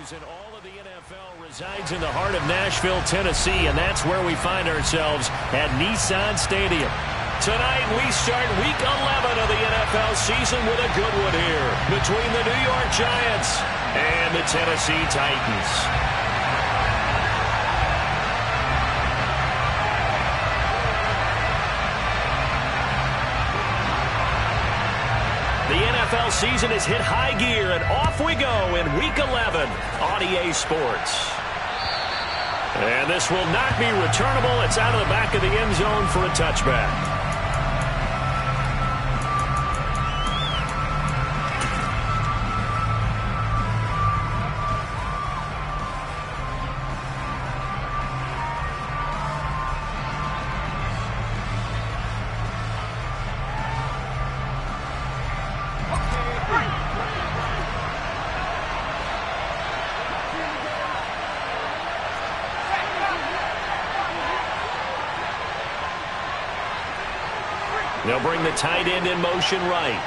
Matters in all of the NFL resides in the heart of Nashville, Tennessee, and that's where we find ourselves at Nissan Stadium. Tonight, we start Week 11 of the NFL season with a good one here between the New York Giants and the Tennessee Titans. The NFL season has hit high gear, and off we go in Week 11 on EA Sports. And this will not be returnable. It's out of the back of the end zone for a touchback. They'll bring the tight end in motion right.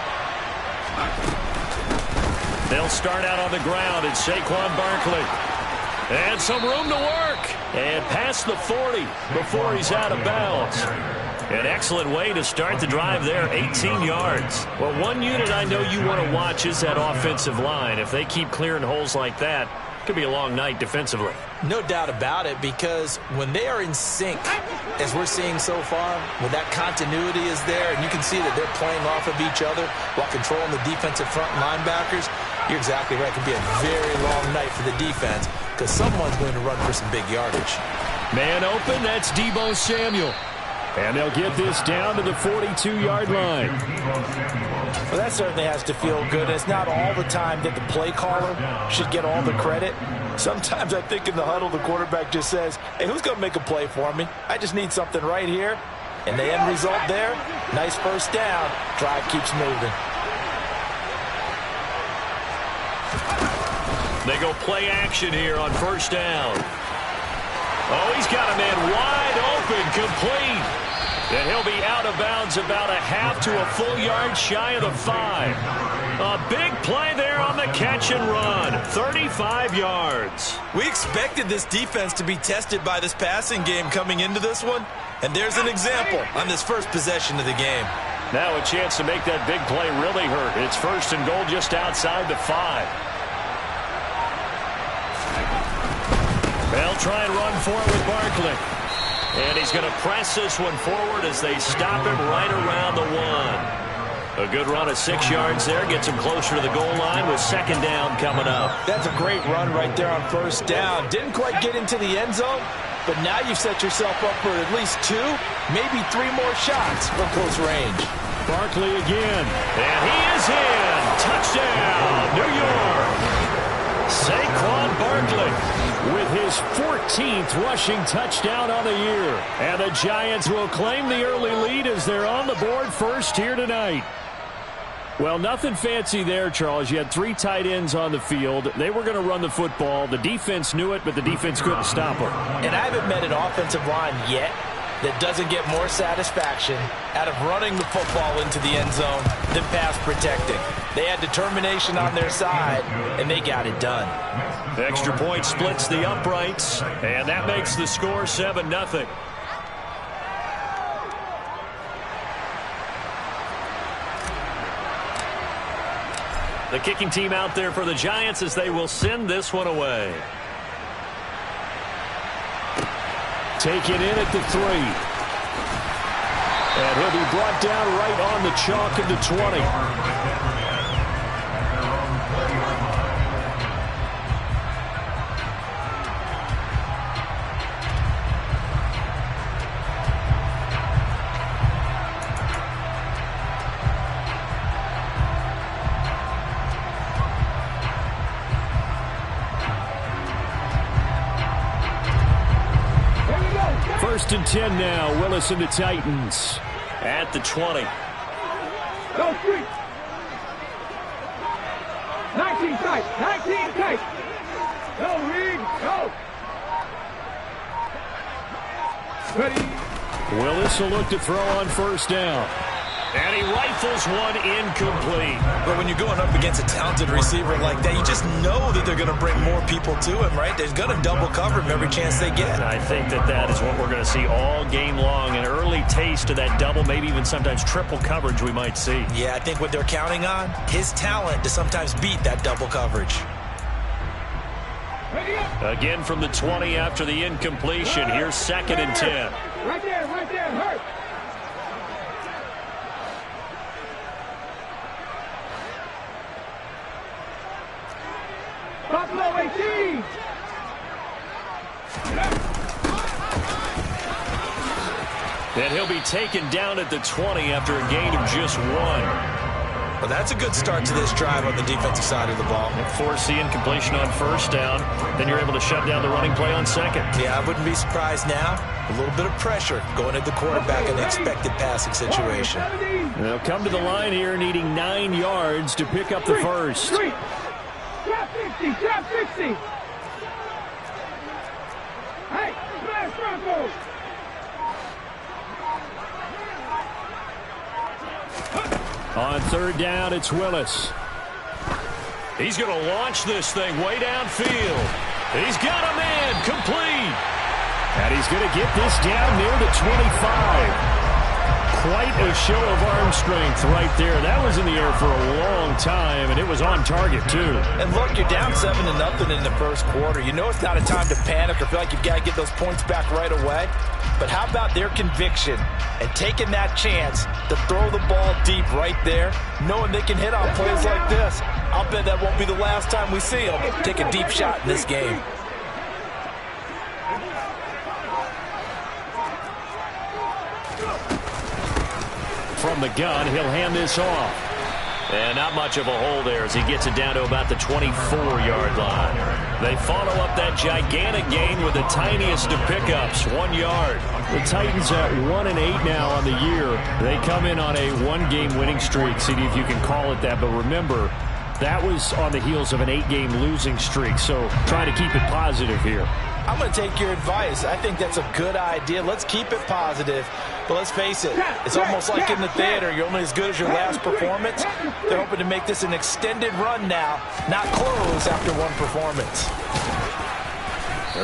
They'll start out on the ground. It's Saquon Barkley. And some room to work. And past the 40 before he's out of bounds. An excellent way to start the drive there, 18 yards. Well, one unit I know you want to watch is that offensive line. If they keep clearing holes like that, it could be a long night defensively. No doubt about it, because when they are in sync, as we're seeing so far, when that continuity is there, and you can see that they're playing off of each other while controlling the defensive front linebackers, you're exactly right. It could be a very long night for the defense because someone's going to run for some big yardage. Man open, that's Deebo Samuel. And they'll get this down to the 42-yard line. Well, that certainly has to feel good. It's not all the time that the play caller should get all the credit. Sometimes I think in the huddle, the quarterback just says, hey, who's going to make a play for me? I just need something right here. And the end result there, nice first down. Drive keeps moving. They go play action here on first down. Oh, he's got a man wide open, complete. And he'll be out of bounds about a half to a full yard shy of the 5. A big play there on the catch and run. 35 yards. We expected this defense to be tested by this passing game coming into this one. And there's an example on this first possession of the game. Now a chance to make that big play really hurt. It's first and goal just outside the 5. They'll try and run for it with Barkley. And he's going to press this one forward as they stop him right around the 1. A good run of 6 yards there. Gets him closer to the goal line with second down coming up. That's a great run right there on first down. Didn't quite get into the end zone, but now you've set yourself up for at least 2, maybe 3 more shots from close range. Barkley again. And he is in. Touchdown, New York. Saquon Barkley with his 14th rushing touchdown on the year. And the Giants will claim the early lead as they're on the board first here tonight. Well, nothing fancy there, Charles. You had 3 tight ends on the field. They were going to run the football. The defense knew it, but the defense couldn't stop them. And I haven't met an offensive line yet that doesn't get more satisfaction out of running the football into the end zone than pass protecting. They had determination on their side, and they got it done. The extra point splits the uprights, and that makes the score 7-0. The kicking team out there for the Giants as they will send this one away. Taken in at the 3. And he'll be brought down right on the chalk of the 20. First and 10 now. Willis and the Titans at the 20. Go street. 19 tight. 19 tight. Go, Reed. Go. Ready. Willis will look to throw on first down. And he rifles one incomplete. But when you're going up against a talented receiver like that, you just know that they're going to bring more people to him, right? They're going to double cover him every chance they get. I think that is what we're going to see all game long. An early taste of that double, maybe even sometimes triple coverage we might see. Yeah, I think what they're counting on, his talent to sometimes beat that double coverage. Again from the 20 after the incompletion. Here's 2nd and 10. Right there, hurt. Buffalo 18. And he'll be taken down at the 20 after a gain of just 1. Well, that's a good start to this drive on the defensive side of the ball. Force the incompletion on 1st down. Then you're able to shut down the running play on 2nd. Yeah, I wouldn't be surprised now. A little bit of pressure going at the quarterback in the expected passing situation. They'll come to the line here needing 9 yards to pick up the first. Trap 60, trap 60. Hey, smash Broncos. On 3rd down, it's Willis. He's going to launch this thing way downfield. He's got a man complete. And he's going to get this down near the 25. Quite a show of arm strength right there. That was in the air for a long time, and it was on target, too. And look, you're down 7-0 in the first quarter. You know it's not a time to panic or feel like you've got to get those points back right away. But how about their conviction and taking that chance to throw the ball deep right there, knowing they can hit on plays like this? I'll bet that won't be the last time we see them take a deep shot in this game. From the gun, he'll hand this off. And not much of a hole there as he gets it down to about the 24-yard line. They follow up that gigantic gain with the tiniest of pickups, 1 yard. The Titans at 1-8 now on the year. They come in on a 1-game winning streak. See if you can call it that. But remember, that was on the heels of an 8-game losing streak. So try to keep it positive here. I'm going to take your advice. I think that's a good idea. Let's keep it positive. But let's face it, it's almost like in the theater. You're only as good as your last performance. They're hoping to make this an extended run now, not close after one performance.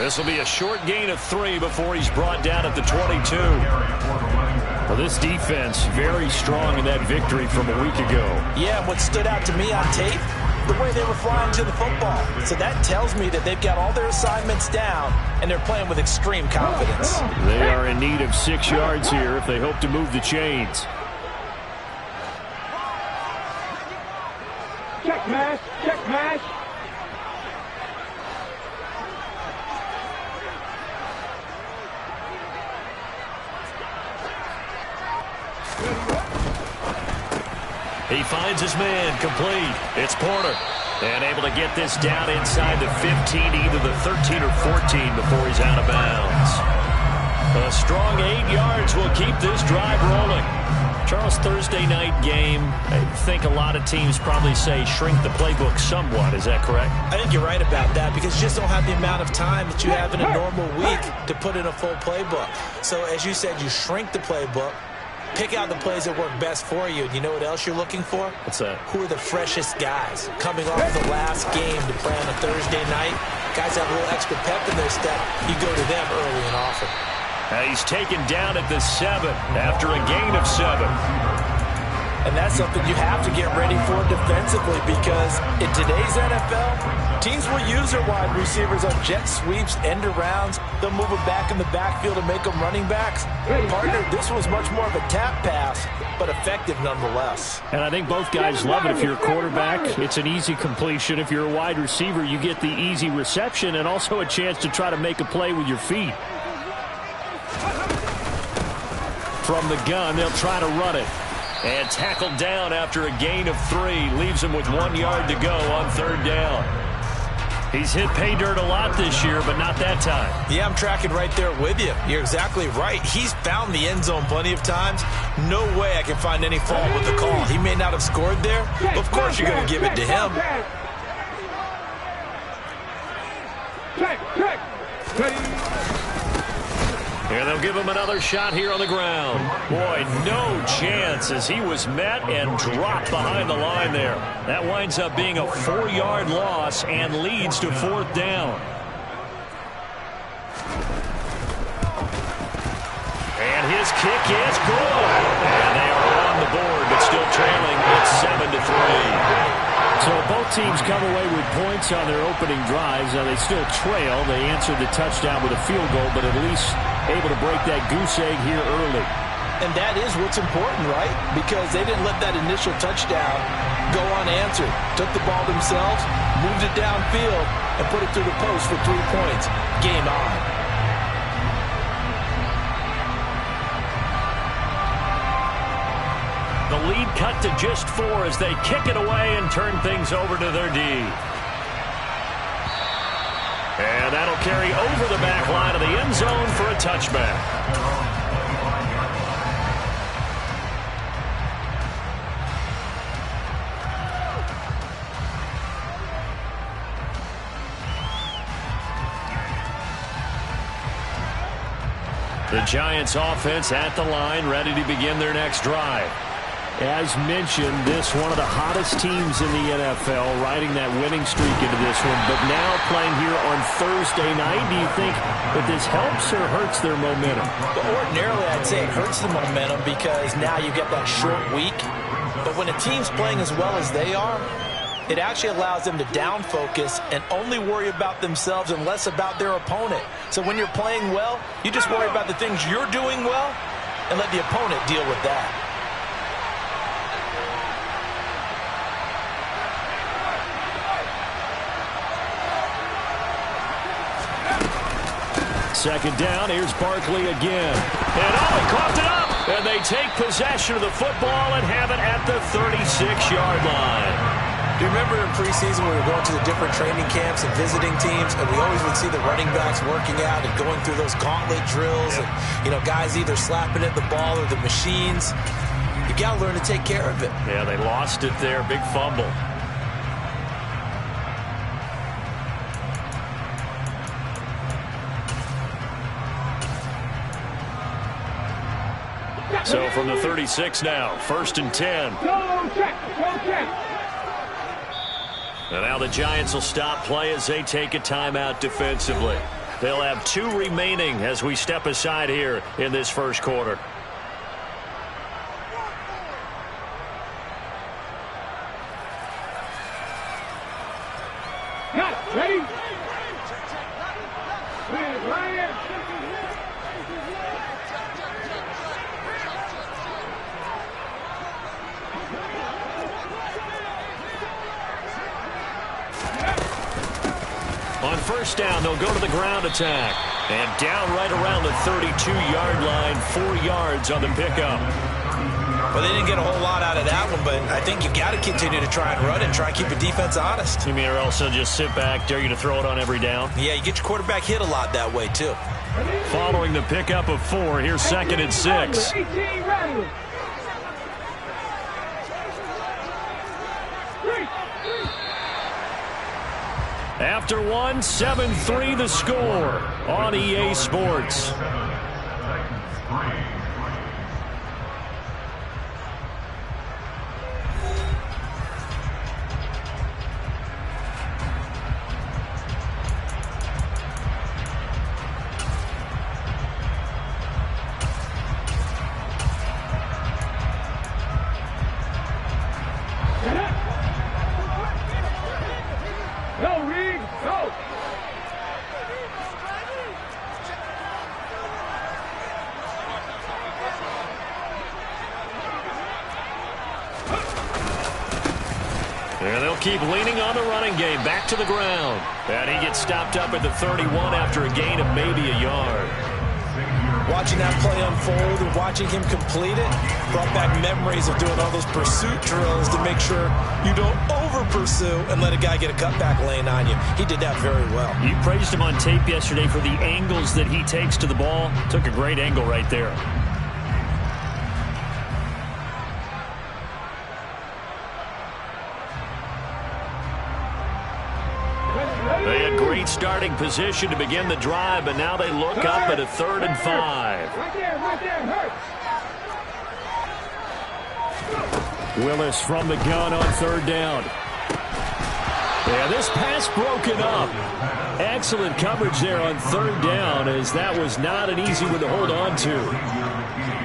This will be a short gain of 3 before he's brought down at the 22. Well, this defense very strong in that victory from a week ago. Yeah, what stood out to me on tape, the way they were flying to the football. So that tells me that they've got all their assignments down, and they're playing with extreme confidence. They are in need of 6 yards here if they hope to move the chains. Check mash, check mash. He finds his man complete. It's Porter. And able to get this down inside the 15, either the 13 or 14 before he's out of bounds. A strong 8 yards will keep this drive rolling. Charles, Thursday night game, I think a lot of teams probably say shrink the playbook somewhat. Is that correct? I think you're right about that because you just don't have the amount of time that you have in a normal week to put in a full playbook. So as you said, you shrink the playbook. Pick out the plays that work best for you. And you know what else you're looking for? What's that? Who are the freshest guys coming off the last game to play on a Thursday night? Guys have a little extra pep in their step. You go to them early and often. He's taken down at the 7 after a gain of 7. And that's something you have to get ready for defensively because in today's NFL, teams will use their wide receivers on jet sweeps, end arounds. They'll move it back in the backfield and make them running backs. Partner, this was much more of a tap pass, but effective nonetheless. And I think both guys love it. If you're a quarterback, it's an easy completion. If you're a wide receiver, you get the easy reception and also a chance to try to make a play with your feet. From the gun, they'll try to run it. And tackled down after a gain of 3. Leaves him with 1 yard to go on 3rd down. He's hit pay dirt a lot this year, but not that time. Yeah, I'm tracking right there with you. You're exactly right. He's found the end zone plenty of times. No way I can find any fault with the call. He may not have scored there, but of course you're going to give it to him. Check. And they'll give him another shot here on the ground. Boy, no chance as he was met and dropped behind the line there. That winds up being a 4-yard loss and leads to 4th down. And his kick is good. And they are on the board, but still trailing. It's 7-3. So both teams come away with points on their opening drives. Now they still trail. They answered the touchdown with a field goal, but at least able to break that goose egg here early. And that is what's important, right? Because they didn't let that initial touchdown go unanswered. Took the ball themselves, moved it downfield, and put it through the post for 3 points. Game on. The lead cut to just 4 as they kick it away and turn things over to their D. And that'll carry over the back line of the end zone for a touchback. The Giants offense at the line, ready to begin their next drive. As mentioned, this one of the hottest teams in the NFL, riding that winning streak into this one, but now playing here on Thursday night. Do you think that this helps or hurts their momentum? Well, ordinarily, I'd say it hurts the momentum because now you get that short week. But when a team's playing as well as they are, it actually allows them to down focus and only worry about themselves and less about their opponent. So when you're playing well, you just worry about the things you're doing well and let the opponent deal with that. Second down, here's Barkley again. And he coughed it up. And they take possession of the football and have it at the 36-yard line. Do you remember in preseason we were going to the different training camps and visiting teams, and we always would see the running backs working out and going through those gauntlet drills, and, you know, guys either slapping at the ball or the machines. You got to learn to take care of it. Yeah, they lost it there. Big fumble. So from the 36 now, 1st and 10. And now the Giants will stop play as they take a timeout defensively. They'll have 2 remaining as we step aside here in this first quarter. Ready? On first down, they'll go to the ground attack. And down right around the 32-yard line, 4 yards on the pickup. Well, they didn't get a whole lot out of that one, but I think you got to continue to try and run and try and keep the defense honest. You mean or else they'll just sit back, dare you to throw it on every down? Yeah, you get your quarterback hit a lot that way, too. Following the pickup of 4, here's 2nd and 6. After 1, 7-3 the score on EA Sports. And they'll keep leaning on the running game. Back to the ground. And he gets stopped up at the 31 after a gain of maybe a yard. Watching that play unfold and watching him complete it brought back memories of doing all those pursuit drills to make sure you don't over-pursue and let a guy get a cutback lane on you. He did that very well. You praised him on tape yesterday for the angles that he takes to the ball. Took a great angle right there. They had great great starting position to begin the drive, but now they look up at a 3rd and 5. Right there, hurt. Willis from the gun on 3rd down. Yeah, this pass broken up. Excellent coverage there on 3rd down, as that was not an easy one to hold on to.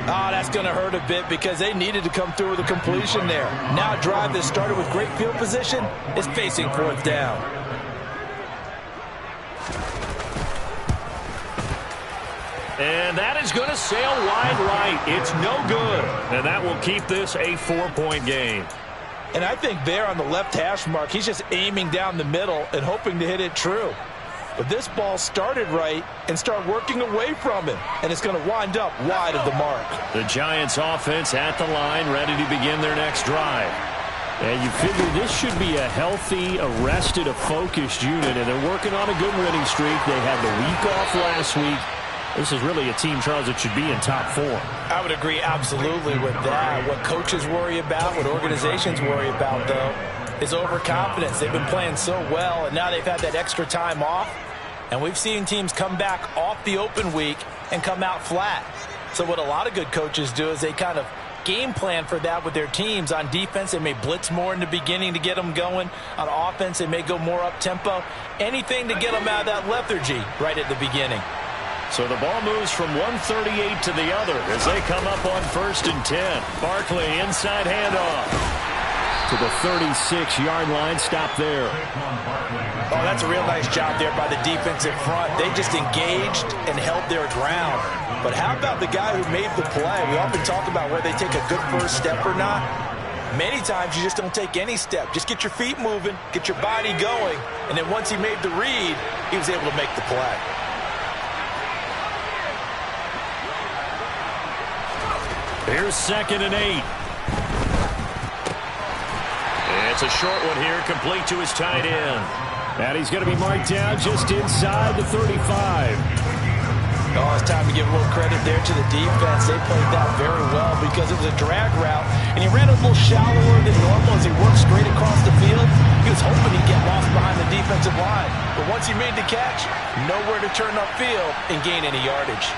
Oh, that's going to hurt a bit because they needed to come through with a completion there. Now a drive that started with great field position is facing 4th down. And that is going to sail wide right. It's no good. And that will keep this a 4-point game. And I think there on the left hash mark, he's just aiming down the middle and hoping to hit it true. But this ball started right and started working away from him. And it's going to wind up wide of the mark. The Giants offense at the line, ready to begin their next drive. And you figure this should be a healthy, arrested, a focused unit. And they're working on a good winning streak. They had the week off last week. This is really a team, Charles, that should be in top 4. I would agree absolutely with that. What coaches worry about, what organizations worry about, though, is overconfidence. They've been playing so well, and now they've had that extra time off. And we've seen teams come back off the open week and come out flat. So what a lot of good coaches do is they kind of game plan for that with their teams. On defense, they may blitz more in the beginning to get them going. On offense, they may go more up-tempo. Anything to get them out of that lethargy right at the beginning. So the ball moves from 138 to the other as they come up on 1st and 10. Barkley inside handoff to the 36-yard line. Stop there. Oh, that's a real nice job there by the defensive front. They just engaged and held their ground. But how about the guy who made the play? We often talk about whether they take a good first step or not. Many times you just don't take any step. Just get your feet moving, get your body going, and then once he made the read, he was able to make the play. Here's 2nd and 8. It's a short one here, complete to his tight end. And he's going to be marked down just inside the 35. Oh, it's time to give a little credit there to the defense. They played that very well because it was a drag route, and he ran a little shallower than normal as he worked straight across the field. He was hoping he'd get lost behind the defensive line. But once he made the catch, nowhere to turn upfield and gain any yardage.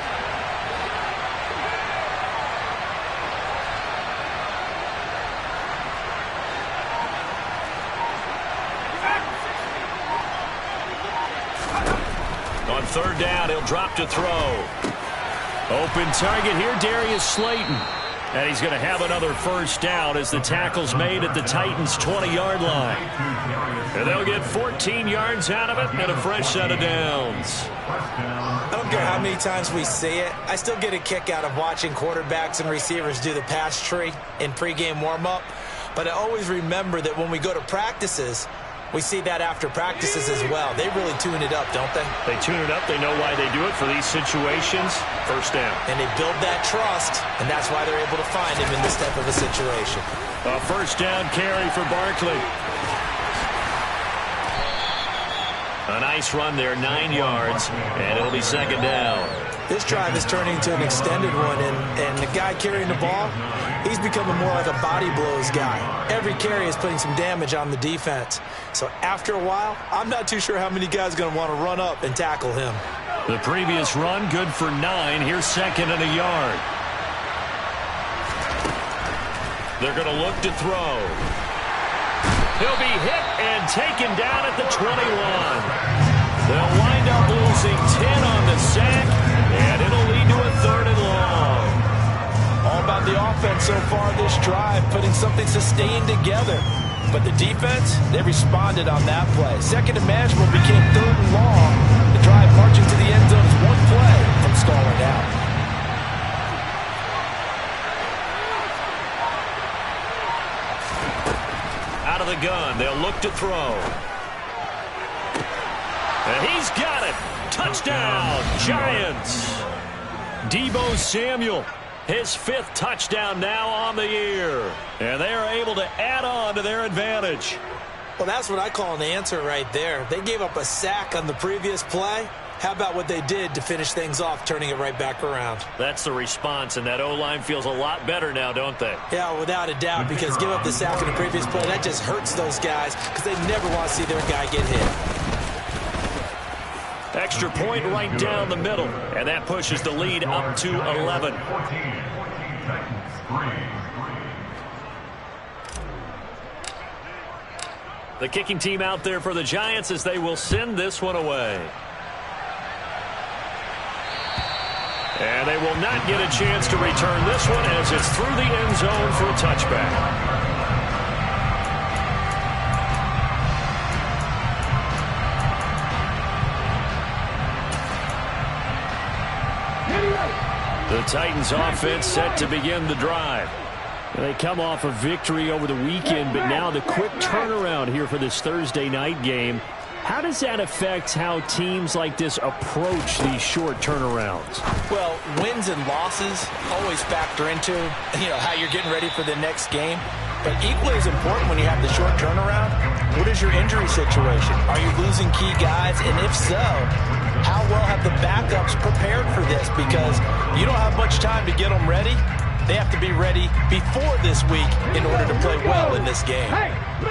On 3rd down, he'll drop to throw. Open target here, Darius Slayton. And he's going to have another 1st down as the tackle's made at the Titans' 20-yard line. And they'll get 14 yards out of it and a fresh set of downs. I don't care how many times we say it, I still get a kick out of watching quarterbacks and receivers do the pass tree in pregame warm-up. But I always remember that when we go to practices, we see that after practices as well. They really tune it up, don't they? They tune it up. They know why they do it for these situations. 1st down. And they build that trust, and that's why they're able to find him in this type of a situation. A 1st down carry for Barkley. A nice run there, 9 yards, and it'll be 2nd down. This drive is turning into an extended one, and the guy carrying the ball, he's becoming more like a body blows guy. Every carry is putting some damage on the defense. So after a while, I'm not too sure how many guys are going to want to run up and tackle him. The previous run, good for 9. Here's 2nd and a yard. They're going to look to throw. He'll be hit and taken down at the 21. They'll wind up losing 10 on the sack, and it'll lead to a 3rd and long. All about the offense so far this drive, putting something sustained together. But the defense, they responded on that play. 2nd and manageable became 3rd and long. The drive marching to the end zone is one play from stalling out. Out of the gun, they'll look to throw. And he's got it. Touchdown, Giants. Deebo Samuel, his 5th touchdown now on the year. And they are able to add on to their advantage. Well, that's what I call an answer right there. They gave up a sack on the previous play. How about what they did to finish things off, turning it right back around? That's the response, and that O-line feels a lot better now, don't they? Yeah, without a doubt, because give up the sack in the previous play, that just hurts those guys because they never want to see their guy get hit. Extra point right down the middle, and that pushes the lead up to 11. The kicking team out there for the Giants as they will send this one away. And they will not get a chance to return this one as it's through the end zone for a touchback. The Titans offense set to begin the drive. They come off a victory over the weekend, but now the quick turnaround here for this Thursday night game. How does that affect how teams like this approach these short turnarounds? Well, wins and losses always factor into, how you're getting ready for the next game. But equally as important when you have the short turnaround, what is your injury situation? Are you losing key guys? And if so, how well have the backups prepared for this? Because you don't have much time to get them ready. They have to be ready before this week in order to play well in this game.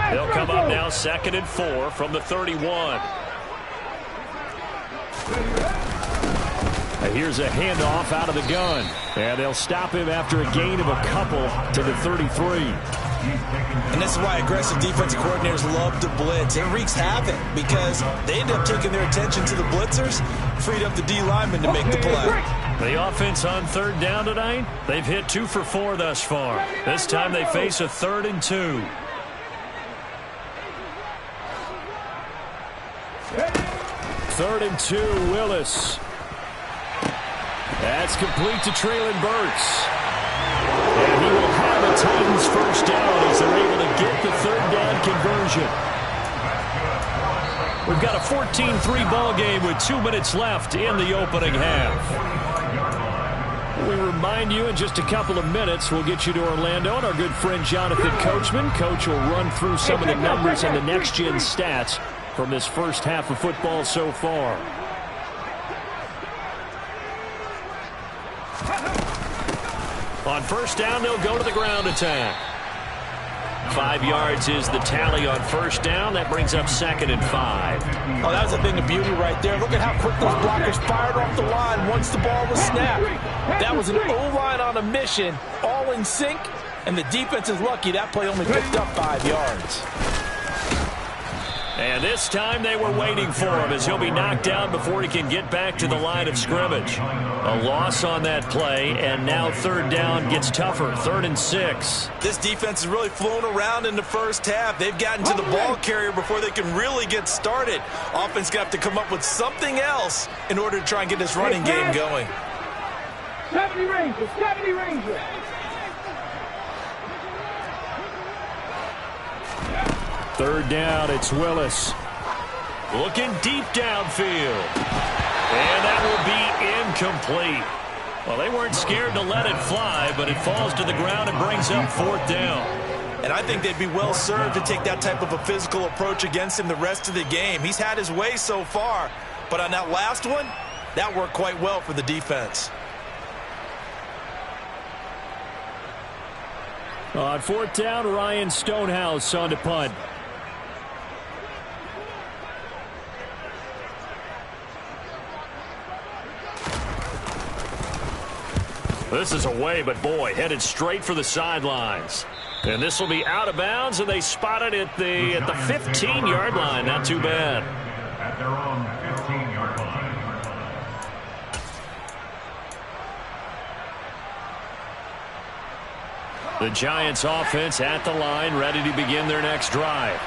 They'll come up now 2nd and 4 from the 31. Here's a handoff out of the gun. And they'll stop him after a gain of a couple to the 33. And this is why aggressive defensive coordinators love to blitz. It wreaks havoc because they end up taking their attention to the blitzers, freed up the D linemen to make the play. The offense on 3rd down tonight, they've hit 2 for 4 thus far. This time they face a 3rd and 2. Third and 2, Willis. That's complete to Treylon Burks. And he will have a Titans first down as they're able to get the 3rd down conversion. We've got a 14-3 ball game with 2 minutes left in the opening half. We remind you in just a couple of minutes we'll get you to Orlando and our good friend Jonathan Coachman. Coach will run through some of the numbers and the next-gen stats from this first half of football so far. On first down, they'll go to the ground attack. 5 yards is the tally on first down. That brings up 2nd and 5. Oh, that was a thing of beauty right there. Look at how quick those blockers fired off the line once the ball was snapped. That was an O-line on a mission, all in sync, and the defense is lucky that play only picked up 5 yards. And this time they were waiting for him as he'll be knocked down before he can get back to the line of scrimmage. A loss on that play, and now 3rd down gets tougher. 3rd and 6. This defense has really flown around in the first half. They've gotten to the ball carrier before they can really get started. Offense going to have to come up with something else in order to try and get this running game going. 70 Rangers, 70 Rangers. Third down, it's Willis. Looking deep downfield. And that will be incomplete. Well, they weren't scared to let it fly, but it falls to the ground and brings up 4th down. And I think they'd be well served to take that type of a physical approach against him the rest of the game. He's had his way so far, but on that last one, that worked quite well for the defense. On 4th down, Ryan Stonehouse on to punt. This is away, but boy, headed straight for the sidelines. And this will be out of bounds, and they spot it at the 15-yard line. Not too bad. At their own 15-yard line. The Giants offense at the line, ready to begin their next drive.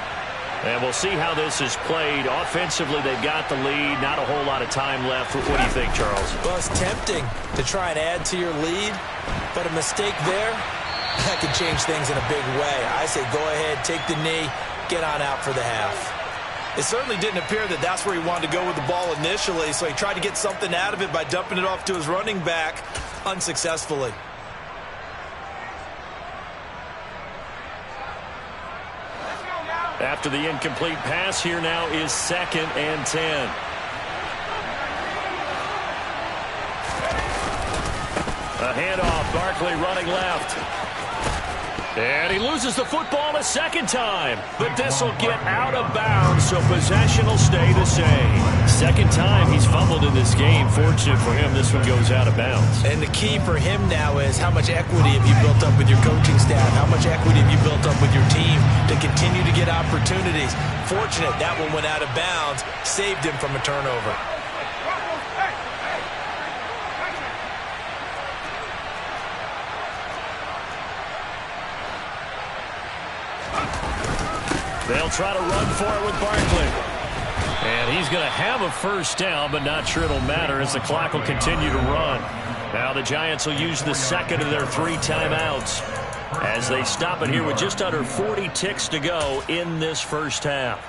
And we'll see how this is played. Offensively, they've got the lead. Not a whole lot of time left. What do you think, Charles? Well, it's tempting to try and add to your lead, but a mistake there, that could change things in a big way. I say go ahead, take the knee, get on out for the half. It certainly didn't appear that that's where he wanted to go with the ball initially, so he tried to get something out of it by dumping it off to his running back unsuccessfully. After the incomplete pass, here now is 2nd and 10. A handoff, Barkley running left. And he loses the football a second time. But this will get out of bounds, so possession will stay the same. Second time he's fumbled in this game. Fortunate for him, this one goes out of bounds. And the key for him now is how much equity have you built up with your coaching staff? How much equity have you built up with your team to continue to get opportunities? Fortunate that one went out of bounds, saved him from a turnover. They'll try to run for it with Barkley. And he's going to have a first down, but not sure it'll matter as the clock will continue to run. Now the Giants will use the second of their 3 timeouts as they stop it here with just under 40 ticks to go in this first half.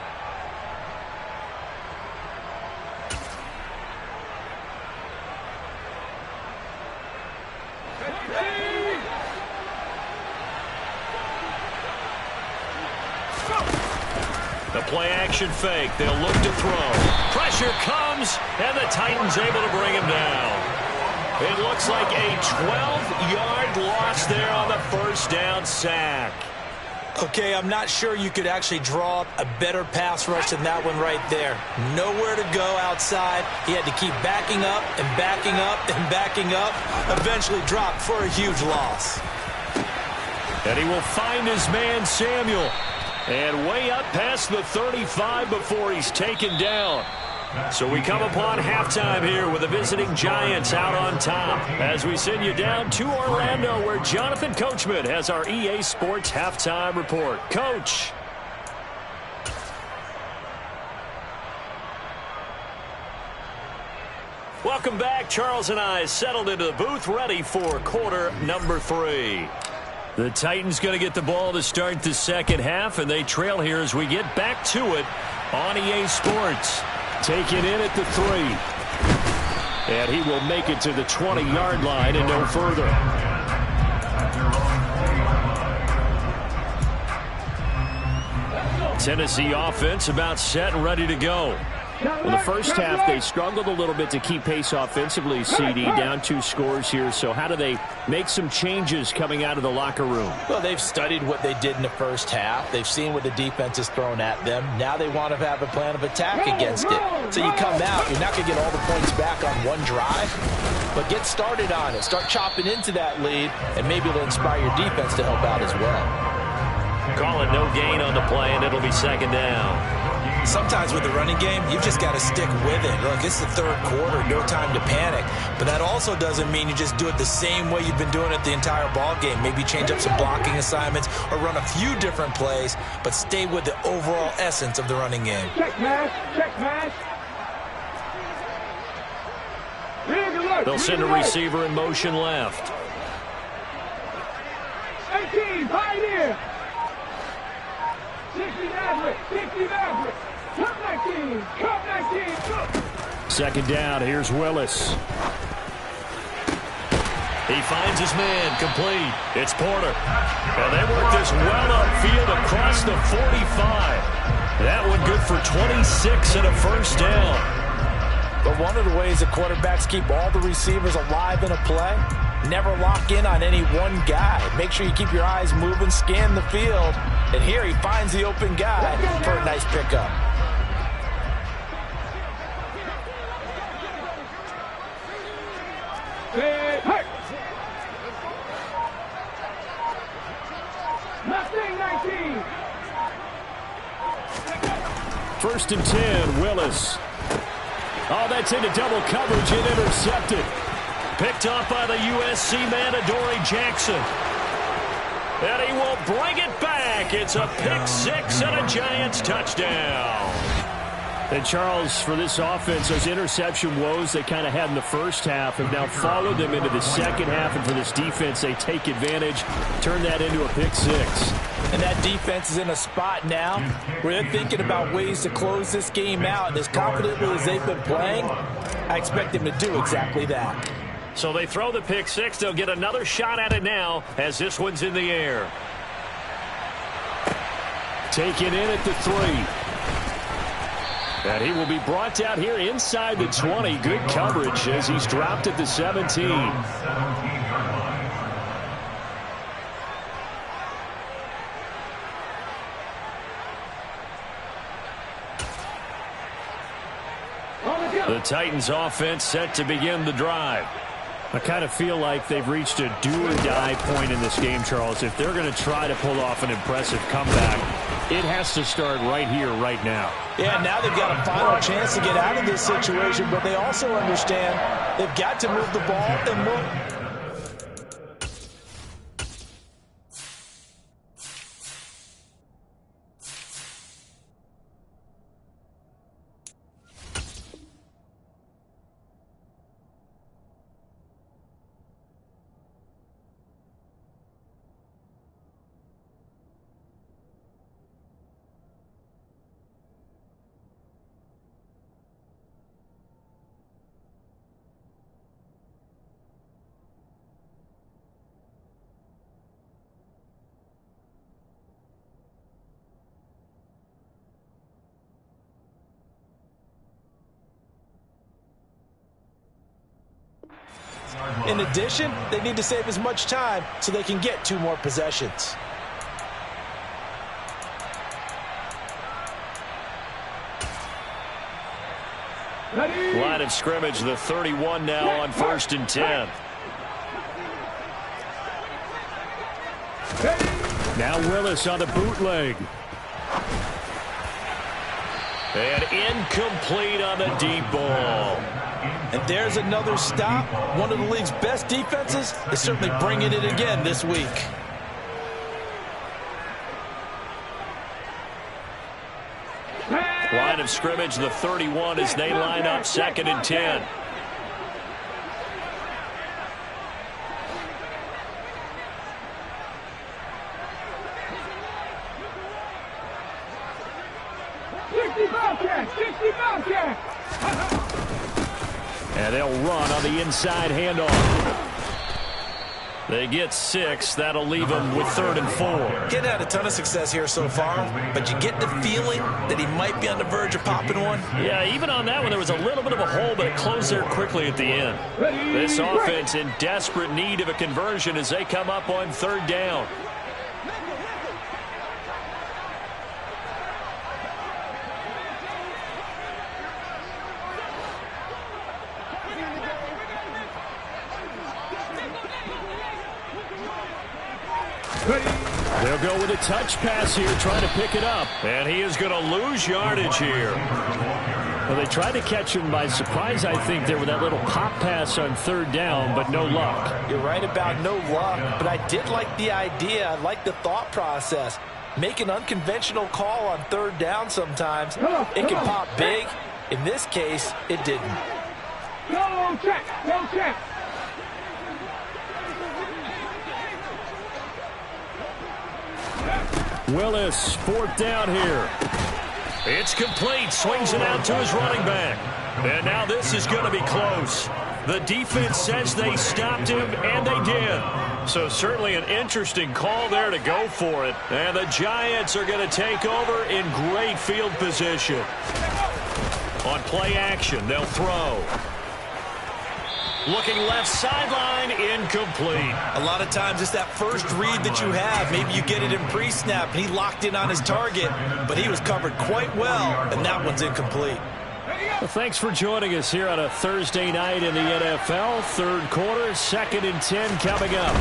The play-action fake. They'll look to throw. Pressure comes, and the Titans able to bring him down. It looks like a 12-yard loss there on the first down sack. Okay, I'm not sure you could actually draw up a better pass rush than that one right there. Nowhere to go outside. He had to keep backing up and backing up and backing up. Eventually dropped for a huge loss. And he will find his man Samuel. And way up past the 35 before he's taken down. So we come upon halftime here with the visiting Giants out on top as we send you down to Orlando where Jonathan Coachman has our EA Sports halftime report. Coach. Welcome back. Charles and I settled into the booth ready for quarter number 3. The Titans going to get the ball to start the second half, and they trail here as we get back to it on EA Sports. Taken in at the 3. And he will make it to the 20-yard line and no further. Tennessee offense about set and ready to go. In the first half, they struggled a little bit to keep pace offensively, CD, down 2 scores here. So how do they make some changes coming out of the locker room? Well, they've studied what they did in the first half. They've seen what the defense has thrown at them. Now they want to have a plan of attack against it. So you come out, you're not going to get all the points back on one drive, but get started on it. Start chopping into that lead, and maybe it'll inspire your defense to help out as well. Call it no gain on the play, and it'll be second down. Sometimes with the running game, you've just got to stick with it. Look, it's the third quarter, no time to panic. But that also doesn't mean you just do it the same way you've been doing it the entire ball game. Maybe change up some blocking assignments or run a few different plays, but stay with the overall essence of the running game. Check pass. They'll send a receiver in motion left. 18, pioneer. 60 Maverick. Come 19. Second down, here's Willis. He finds his man, complete. It's Porter. And they work this well upfield across the 45. That one good for 26 and a first down. But one of the ways the quarterbacks keep all the receivers alive in a play, never lock in on any one guy. Make sure you keep your eyes moving, scan the field. And here he finds the open guy for a nice pickup. Mustang 19. First and 10, Willis. Oh, that's into double coverage and intercepted. Picked off by the USC man, Adoree Jackson. And he will bring it back. It's a pick-6 and a Giants touchdown. And Charles, for this offense, those interception woes they kind of had in the first half have now followed them into the second half. And for this defense, they take advantage, turn that into a pick-6. And that defense is in a spot now where they're thinking about ways to close this game out. And as confidently as they've been playing, I expect them to do exactly that. So they throw the pick-6. They'll get another shot at it now as this one's in the air. Taken in at the 3. And he will be brought down here inside the 20. Good coverage as he's dropped at the 17. On the The Titans offense set to begin the drive. I kind of feel like they've reached a do-or-die point in this game, Charles. If they're going to try to pull off an impressive comeback, it has to start right here, right now. Yeah, now they've got a final chance to get out of this situation, but they also understand they've got to move the ball and move. In addition, they need to save as much time so they can get 2 more possessions. Line of scrimmage, the 31 now on 1st and 10. Now Willis on the bootleg. And incomplete on the deep ball. And there's another stop. One of the league's best defenses is certainly bringing it again this week. Line of scrimmage, the 31 as they line up 2nd and 10. And they'll run on the inside handoff. They get 6. That'll leave them with 3rd and 4. Getting had a ton of success here so far, but you get the feeling that he might be on the verge of popping one. Yeah, even on that one, there was a little bit of a hole, but it closed there quickly at the end. This offense in desperate need of a conversion as they come up on 3rd down. They'll go with a touch pass here, trying to pick it up. And he is going to lose yardage here. Well, they tried to catch him by surprise, I think, there with that little pop pass on 3rd down, but no luck. You're right about no luck, but I did like the idea. I like the thought process. Make an unconventional call on 3rd down sometimes. It can pop big. In this case, it didn't. Go check, go check. Willis, 4th down here. It's complete. Swings it out to his running back. And now this is going to be close. The defense says they stopped him, and they did. So certainly an interesting call there to go for it. And the Giants are going to take over in great field position. On play action, they'll throw. Looking left sideline, incomplete. A lot of times it's that first read that you have. Maybe you get it in pre-snap, and he locked in on his target, but he was covered quite well, and that one's incomplete. Well, thanks for joining us here on a Thursday night in the NFL. 3rd quarter, 2nd and 10 coming up.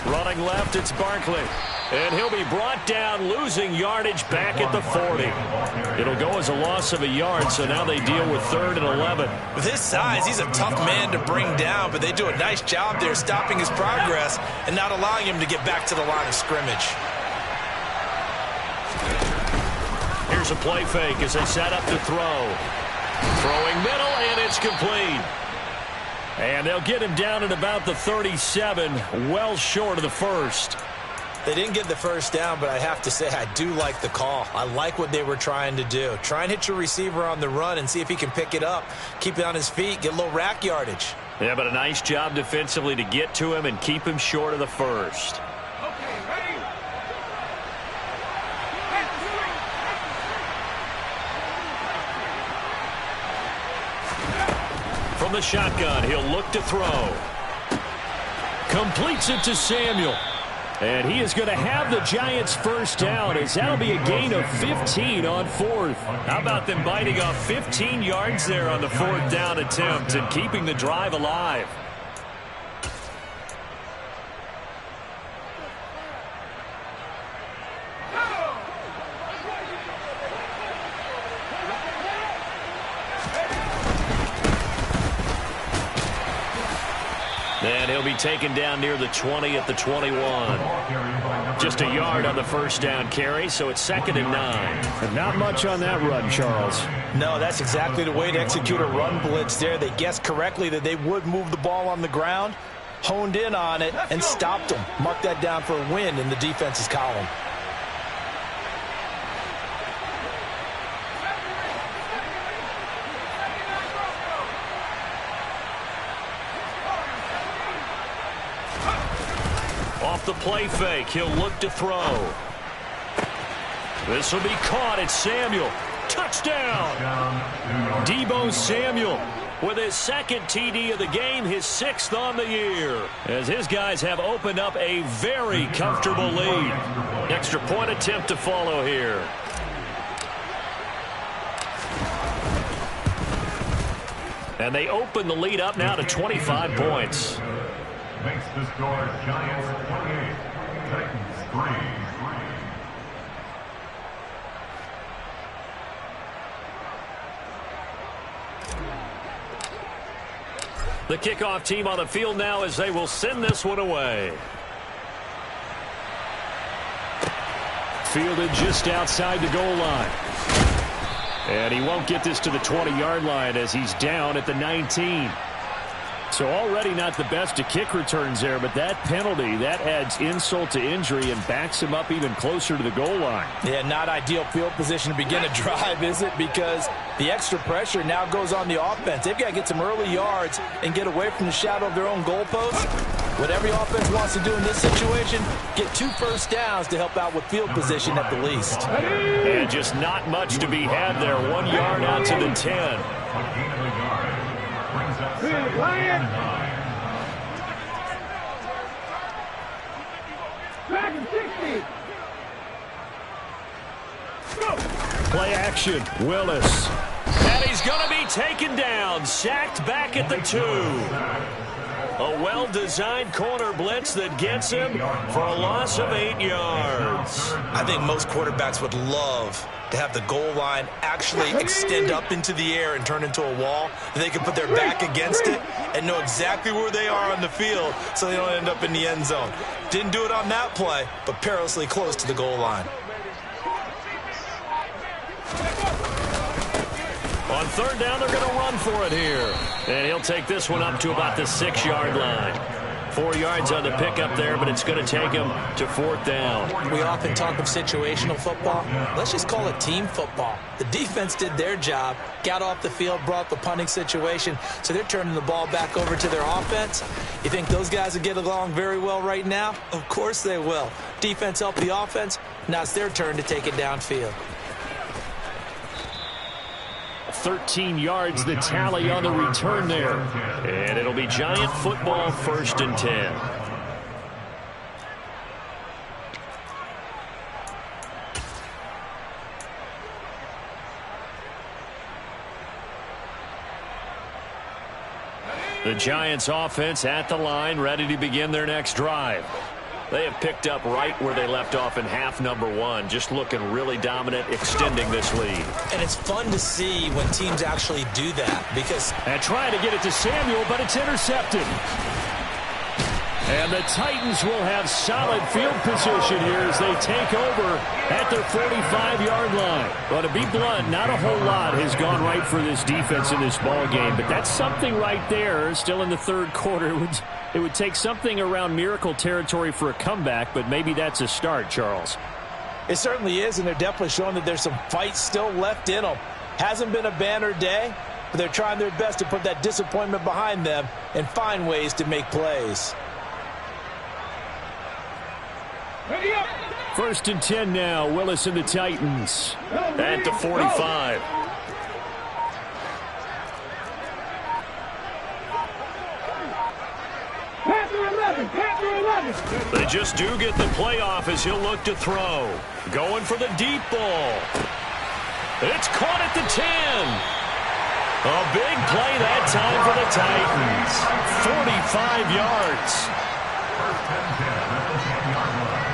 Running left, it's Barkley. And he'll be brought down, losing yardage back at the 40. It'll go as a loss of a yard, so now they deal with 3rd and 11. With his size, he's a tough man to bring down, but they do a nice job there stopping his progress and not allowing him to get back to the line of scrimmage. Here's a play fake as they set up to throw. Throwing middle, and it's complete. And they'll get him down at about the 37, well short of the 1st. They didn't get the 1st down, but I have to say I do like the call. I like what they were trying to do. Try and hit your receiver on the run and see if he can pick it up, keep it on his feet, get a little rack yardage. Yeah, but a nice job defensively to get to him and keep him short of the 1st. From the shotgun, he'll look to throw. Completes it to Samuel. And he is going to have the Giants first down, as that'll be a gain of 15 on fourth. How about them biting off 15 yards there on the fourth down attempt and keeping the drive alive? And he'll be taken down near the 20 at the 21. Just a yard on the first down carry, so it's 2nd and 9. And not much on that run, Charles. No, that's exactly the way to execute a run blitz there. They guessed correctly that they would move the ball on the ground, honed in on it, and stopped them. Mark that down for a win in the defense's column. Off the play fake, he'll look to throw. This will be caught. It's Samuel. Touchdown! Deebo Samuel with his 2nd TD of the game, his 6th on the year, as his guys have opened up a very comfortable lead. Extra point attempt to follow here. And they open the lead up now to 25 points. Makes the score Giants 28, Titans 3. The kickoff team on the field now as they will send this one away. Fielded just outside the goal line. And he won't get this to the 20-yard line as he's down at the 19. So already not the best of kick returns there, but that penalty, that adds insult to injury and backs him up even closer to the goal line. Yeah, not ideal field position to begin a drive, is it? Because the extra pressure now goes on the offense. They've got to get some early yards and get away from the shadow of their own goalpost. What every offense wants to do in this situation, get 2 first downs to help out with field position at the least. And just not much to be had there. 1 yard out to the 10. Play action. Willis. And he's going to be taken down. Sacked back at the 2. A well-designed corner blitz that gets him for a loss of 8 yards. I think most quarterbacks would love to have the goal line actually extend up into the air and turn into a wall. They can put their back against it and know exactly where they are on the field so they don't end up in the end zone. Didn't do it on that play, but perilously close to the goal line. On 3rd down, they're going to run for it here. And he'll take this one up to about the 6-yard line. 4 yards on the pickup there, but it's going to take him to 4th down. We often talk of situational football. Let's just call it team football. The defense did their job, got off the field, brought the punting situation, so they're turning the ball back over to their offense. You think those guys will get along very well right now? Of course they will. Defense helped the offense. Now it's their turn to take it downfield. 13 yards the tally on the return there. And it'll be Giant football, 1st and 10. The Giants offense at the line, ready to begin their next drive. They have picked up right where they left off in half number 1, just looking really dominant, extending this lead. And it's fun to see when teams actually do that because... And trying to get it to Samuel, but it's intercepted. And the Titans will have solid field position here as they take over at their 45-yard line. But to be blunt, not a whole lot has gone right for this defense in this ball game. But that's something right there. Still in the 3rd quarter. It would take something around miracle territory for a comeback, but maybe that's a start, Charles. It certainly is, and they're definitely showing that there's some fight still left in them. Hasn't been a banner day, but they're trying their best to put that disappointment behind them and find ways to make plays. 1st and 10 now. Willis and the Titans at the 45. Panther 11, Panther They just do get the playoff as he'll look to throw. Going for the deep ball. It's caught at the 10. A big play that time for the Titans. 45 yards. First and 10 at the 10-yard line.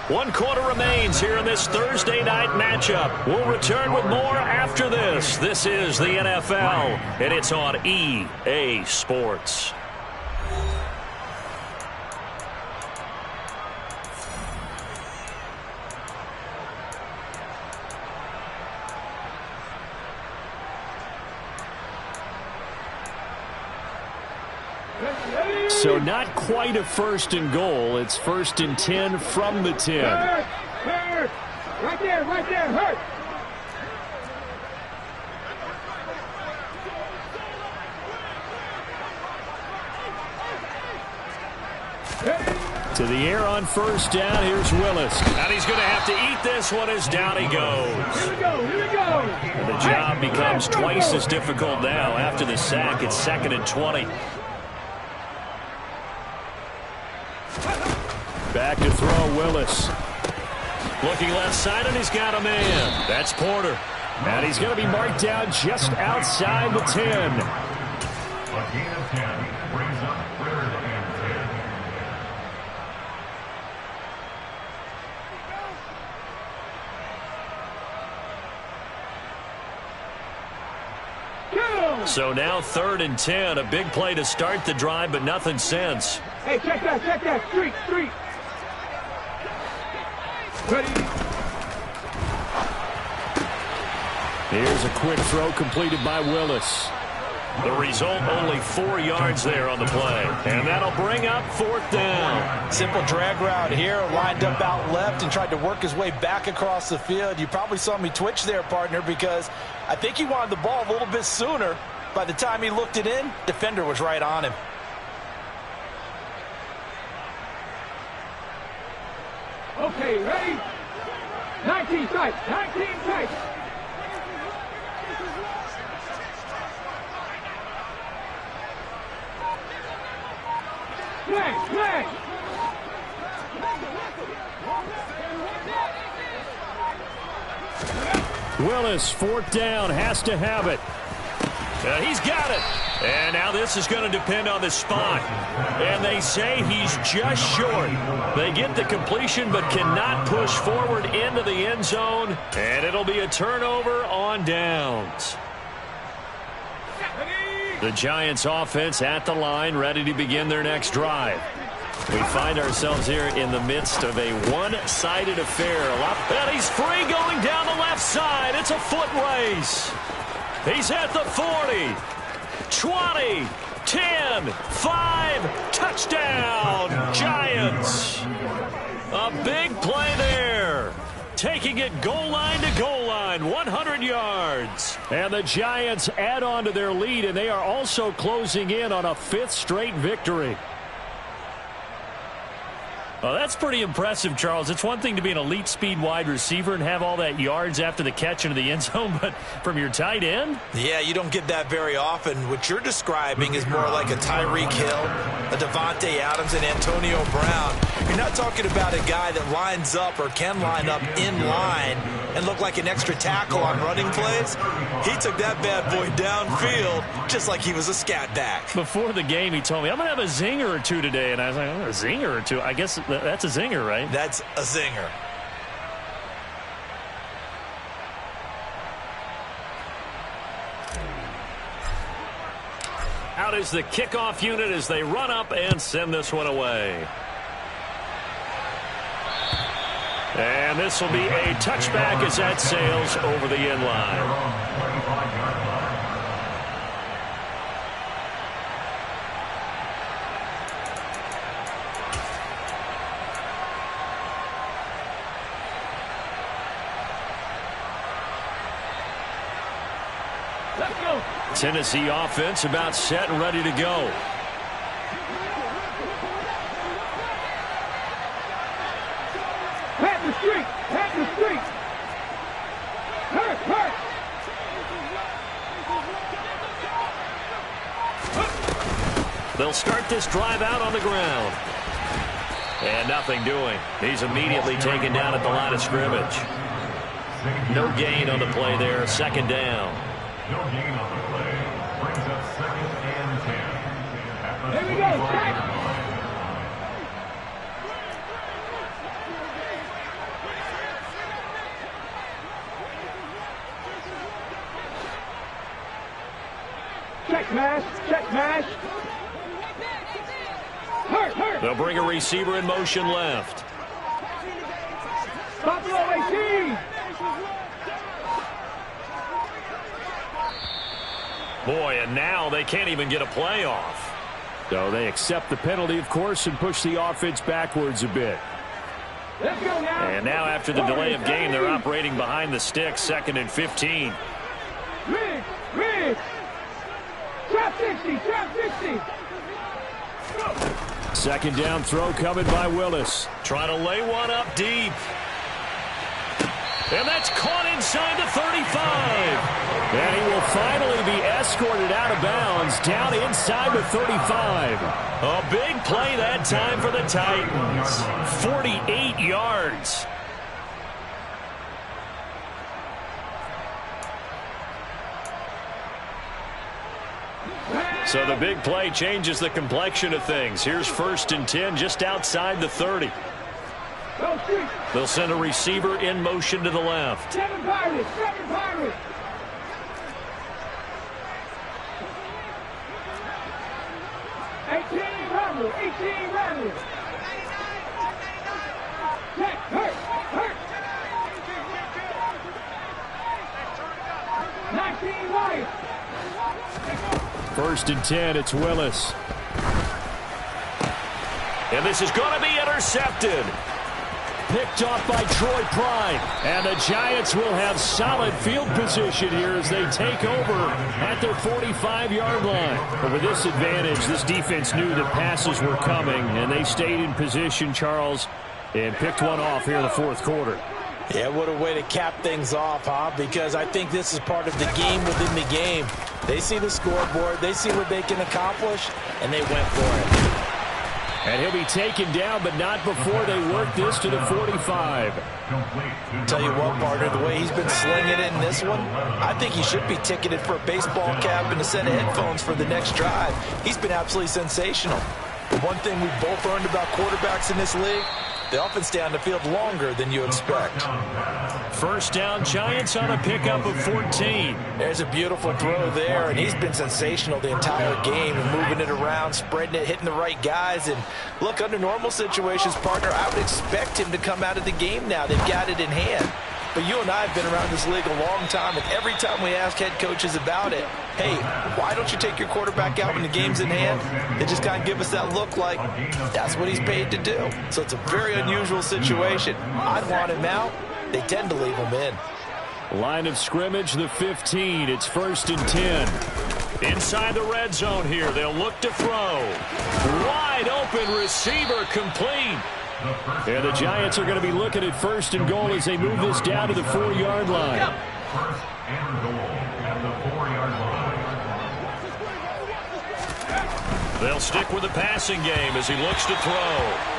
1 quarter remains here in this Thursday night matchup. We'll return with more after this. This is the NFL, and it's on EA Sports. So not quite a 1st and goal. It's 1st and 10 from the 10. Hurt. Right there, hurt. To the air on 1st down. Here's Willis. And he's going to have to eat this one as down he goes. Here we go. And the job becomes twice as difficult now. After the sack, it's 2nd and 20. Back to throw, Willis. Looking left side, and he's got a man. That's Porter. And he's going to be marked down just outside the 10. A gain of 10 brings up 3rd and 10. So now 3rd and 10. A big play to start the drive, but nothing since. Hey, check that. Street. Ready? Here's a quick throw completed by Willis. The result, only 4 yards there on the play. And that'll bring up 4th down. Simple drag route here, lined up out left and tried to work his way back across the field. You probably saw me twitch there, partner, because I think he wanted the ball a little bit sooner. By the time he looked it in, defender was right on him. Okay, ready? 19 tight. Flag. Willis, 4th down, has to have it. He's got it. And now this is going to depend on the spot. And they say he's just short. They get the completion but cannot push forward into the end zone. And it'll be a turnover on downs. The Giants offense at the line, ready to begin their next drive. We find ourselves here in the midst of a one-sided affair. And he's free going down the left side. It's a foot race. He's at the 40, 20, 10, 5, touchdown, Giants. A big play there. Taking it goal line to goal line, 100 yards. And the Giants add on to their lead, and they are also closing in on a 5th straight victory. Well, that's pretty impressive, Charles. It's one thing to be an elite speed wide receiver and have all that yards after the catch into the end zone, but from your tight end? Yeah, you don't get that very often. What you're describing is more like a Tyreek Hill, a Devontae Adams, and Antonio Brown. You're not talking about a guy that lines up or can line up in line and look like an extra tackle on running plays. He took that bad boy downfield just like he was a scat back. Before the game, he told me, I'm going to have a zinger or two today. And I was like, oh, a zinger or two? I guess that's a zinger, right? That's a zinger. Out is the kickoff unit as they run up and send this one away. And this will be a touchback as that sails over the end line. Tennessee offense about set and ready to go. Pat the street. Hurt. They'll start this drive out on the ground. And nothing doing. He's immediately taken down at the line of scrimmage. No gain on the play there. Second down. No gain on the play. Brings up 2nd and 10. Here we go. Check mash. Check mash. Hurt. They'll bring a receiver in motion left. Buffalo 18. Boy, and now they can't even get a play off. So they accept the penalty, of course, and push the offense backwards a bit. Let's go now. And now after the delay of game, they're operating behind the sticks, 2nd and 15. Rig. Trap 60. Second down throw coming by Willis. Trying to lay one up deep. And that's caught inside the 35. And he will finally be escorted out of bounds down inside the 35. A big play that time for the Titans. 48 yards. So the big play changes the complexion of things. Here's 1st and 10 just outside the 30. They'll send a receiver in motion to the left. 7 Pirates. 18 Rebels. Check. Hurt. 19 Lions. 1st and 10, it's Willis. And this is going to be intercepted. Picked off by Troy Pride. And the Giants will have solid field position here as they take over at their 45-yard line. But with this advantage, this defense knew that passes were coming, and they stayed in position, Charles, and picked one off here in the 4th quarter. Yeah, what a way to cap things off, huh? Because I think this is part of the game within the game. They see the scoreboard, they see what they can accomplish, and they went for it. And he'll be taken down, but not before they work this to the 45. Tell you what, partner, the way he's been slinging it in this one, I think he should be ticketed for a baseball cap and a set of headphones for the next drive. He's been absolutely sensational. The one thing we've both learned about quarterbacks in this league, they often stay on the field longer than you expect. 1st down, Giants on a pickup of 14. There's a beautiful throw there, and he's been sensational the entire game and moving it around, spreading it, hitting the right guys. And look, under normal situations, partner, I would expect him to come out of the game now. They've got it in hand. But you and I have been around this league a long time, and every time we ask head coaches about it, hey, why don't you take your quarterback out when the game's in hand? They just kind of give us that look like that's what he's paid to do. So it's a very unusual situation. I'd want him out. They tend to leave him in. Line of scrimmage, the 15. It's 1st and 10. Inside the red zone here, they'll look to throw. Wide open receiver complete. And the Giants are going to be looking at 1st and goal as they move this down to the 4-yard line. 1st and goal at the 4-yard line. They'll stick with the passing game as he looks to throw.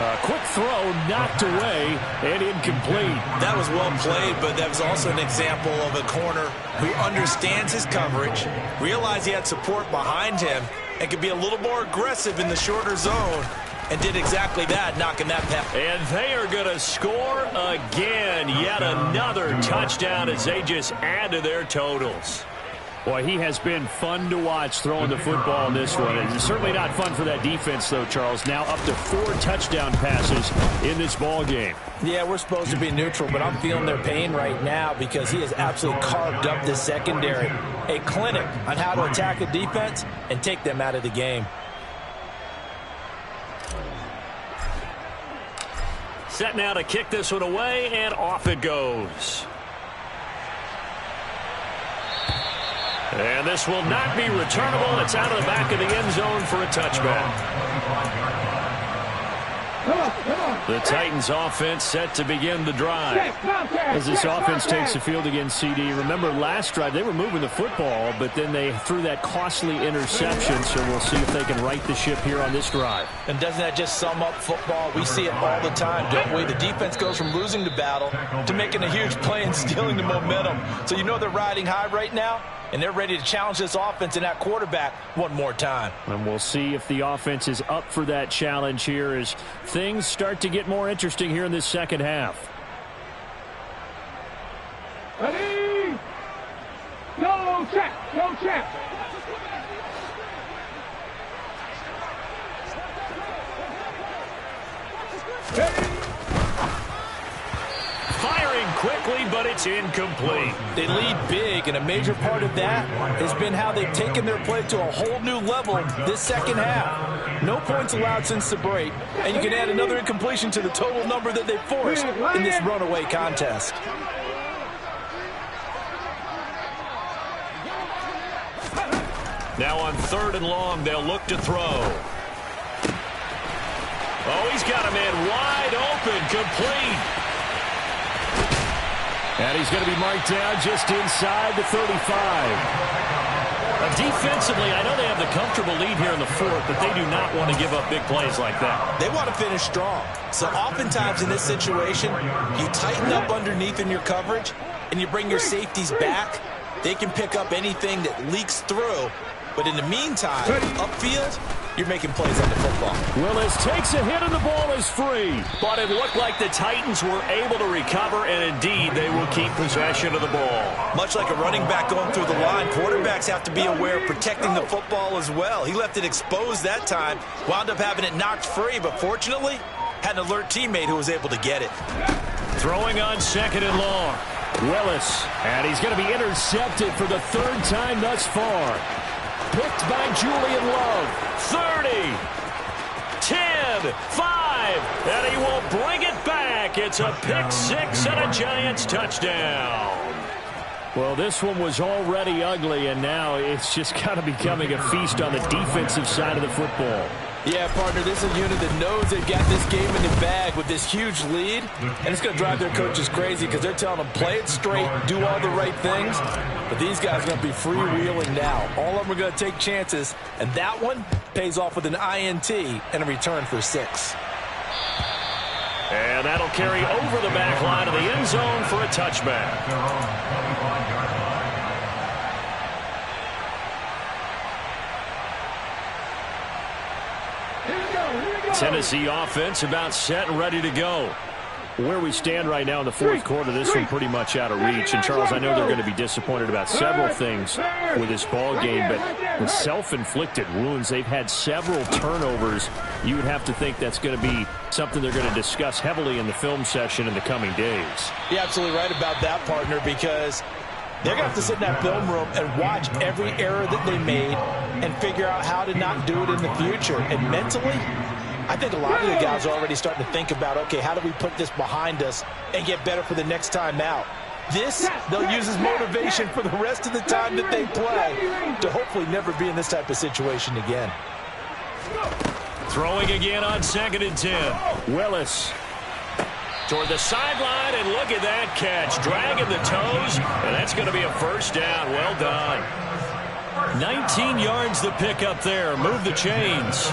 A quick throw knocked away and incomplete. That was well played, but that was also an example of a corner who understands his coverage, realized he had support behind him, and could be a little more aggressive in the shorter zone, and did exactly that, knocking that pass. And they are going to score again. Yet another touchdown as they just add to their totals. Boy, he has been fun to watch throwing the football in this one. And it's certainly not fun for that defense, though, Charles. Now up to 4 touchdown passes in this ball game. Yeah, we're supposed to be neutral, but I'm feeling their pain right now because he has absolutely carved up this secondary. A clinic on how to attack a defense and take them out of the game. Set now to kick this one away, and off it goes. And this will not be returnable. It's out of the back of the end zone for a touchback. The Titans offense set to begin the drive. As this offense takes the field against CD, remember last drive they were moving the football, but then they threw that costly interception, so we'll see if they can right the ship here on this drive. And doesn't that just sum up football? We see it all the time, don't we? The defense goes from losing the battle to making a huge play and stealing the momentum. So you know they're riding high right now, and they're ready to challenge this offense and that quarterback one more time. And we'll see if the offense is up for that challenge here as things start to get more interesting here in this second half. Ready? Go check. Go check. Ready? Firing quickly, but it's incomplete. They lead big, and a major part of that has been how they've taken their play to a whole new level this second half. No points allowed since the break, and you can add another incompletion to the total number that they forced in this runaway contest. Now on 3rd and long, they'll look to throw. Oh, he's got a man wide open, complete. And he's going to be marked down just inside the 35. Defensively, I know they have the comfortable lead here in the 4th, but they do not want to give up big plays like that. They want to finish strong. So oftentimes in this situation, you tighten up underneath in your coverage, and you bring your safeties back. They can pick up anything that leaks through. But in the meantime, upfield, you're making plays on the football. Willis takes a hit and the ball is free. But it looked like the Titans were able to recover, and indeed they will keep possession of the ball. Much like a running back going through the line, quarterbacks have to be aware of protecting the football as well. He left it exposed that time, wound up having it knocked free, but fortunately, had an alert teammate who was able to get it. Throwing on 2nd and long. Willis, and he's going to be intercepted for the 3rd time thus far. Picked by Julian Love. 30, 10, 5, and he will bring it back. It's a pick 6 and a Giants touchdown. Well, this one was already ugly, and now it's just kind of becoming a feast on the defensive side of the football. Yeah, partner, this is a unit that knows they've got this game in the bag with this huge lead, and it's going to drive their coaches crazy because they're telling them play it straight, do all the right things, but these guys are going to be freewheeling now. All of them are going to take chances, and that one pays off with an INT and a return for 6. And that'll carry over the back line of the end zone for a touchback. Tennessee offense about set and ready to go. Where we stand right now in the 4th quarter, this one pretty much out of reach. And, Charles, I know they're going to be disappointed about several things with this ball game, but the self-inflicted wounds, they've had several turnovers. You would have to think that's going to be something they're going to discuss heavily in the film session in the coming days. You're absolutely right about that, partner, because they're going to have to sit in that film room and watch every error that they made and figure out how to not do it in the future. And mentally, I think a lot of the guys are already starting to think about, okay, how do we put this behind us and get better for the next time out? This, they'll use as motivation for the rest of the time that they play to hopefully never be in this type of situation again. Throwing again on 2nd and 10. Willis. Toward the sideline, and look at that catch. Dragging the toes, and that's going to be a first down. Well done. 19 yards the pick up there. Move the chains.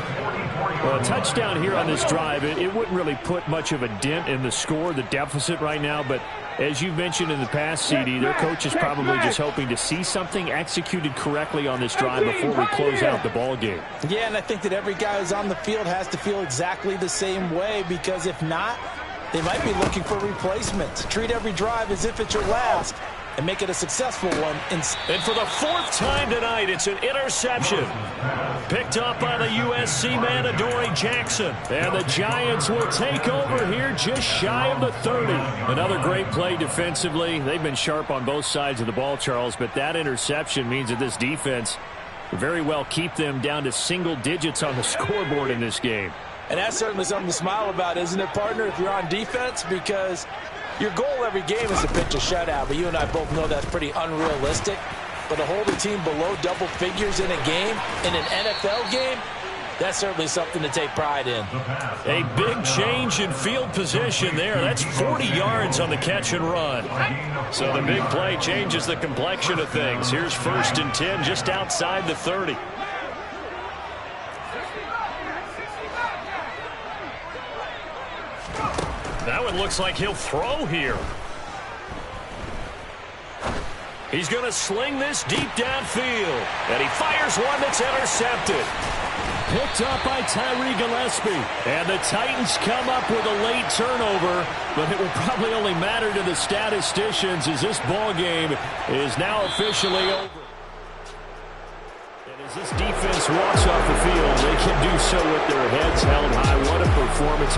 Well, a touchdown here on this drive, it wouldn't really put much of a dent in the score, the deficit right now. But as you've mentioned in the past, CD, their coach is probably just hoping to see something executed correctly on this drive before we close out the ball game. Yeah, and I think that every guy who's on the field has to feel exactly the same way, because if not, they might be looking for replacements. Treat every drive as if it's your last and make it a successful one. And for the 4th time tonight, it's an interception. Picked up by the USC man, Adoree Jackson. And the Giants will take over here just shy of the 30. Another great play defensively. They've been sharp on both sides of the ball, Charles, but that interception means that this defense very well keep them down to single digits on the scoreboard in this game. And that's certainly something to smile about, isn't it, partner, if you're on defense? Because your goal every game is to pitch a shutout, but you and I both know that's pretty unrealistic. But to hold a team below double figures in a game, in an NFL game, That's certainly something to take pride in. A big change in field position there. That's 40 yards on the catch and run. So the big play changes the complexion of things. Here's 1st and 10 just outside the 30. That one looks like he'll throw here. He's going to sling this deep downfield. And he fires one that's intercepted. Picked up by Tyree Gillespie. And the Titans come up with a late turnover, but it will probably only matter to the statisticians as this ball game is now officially over. And as this defense walks off the field, they can do so with their heads held high. What a performance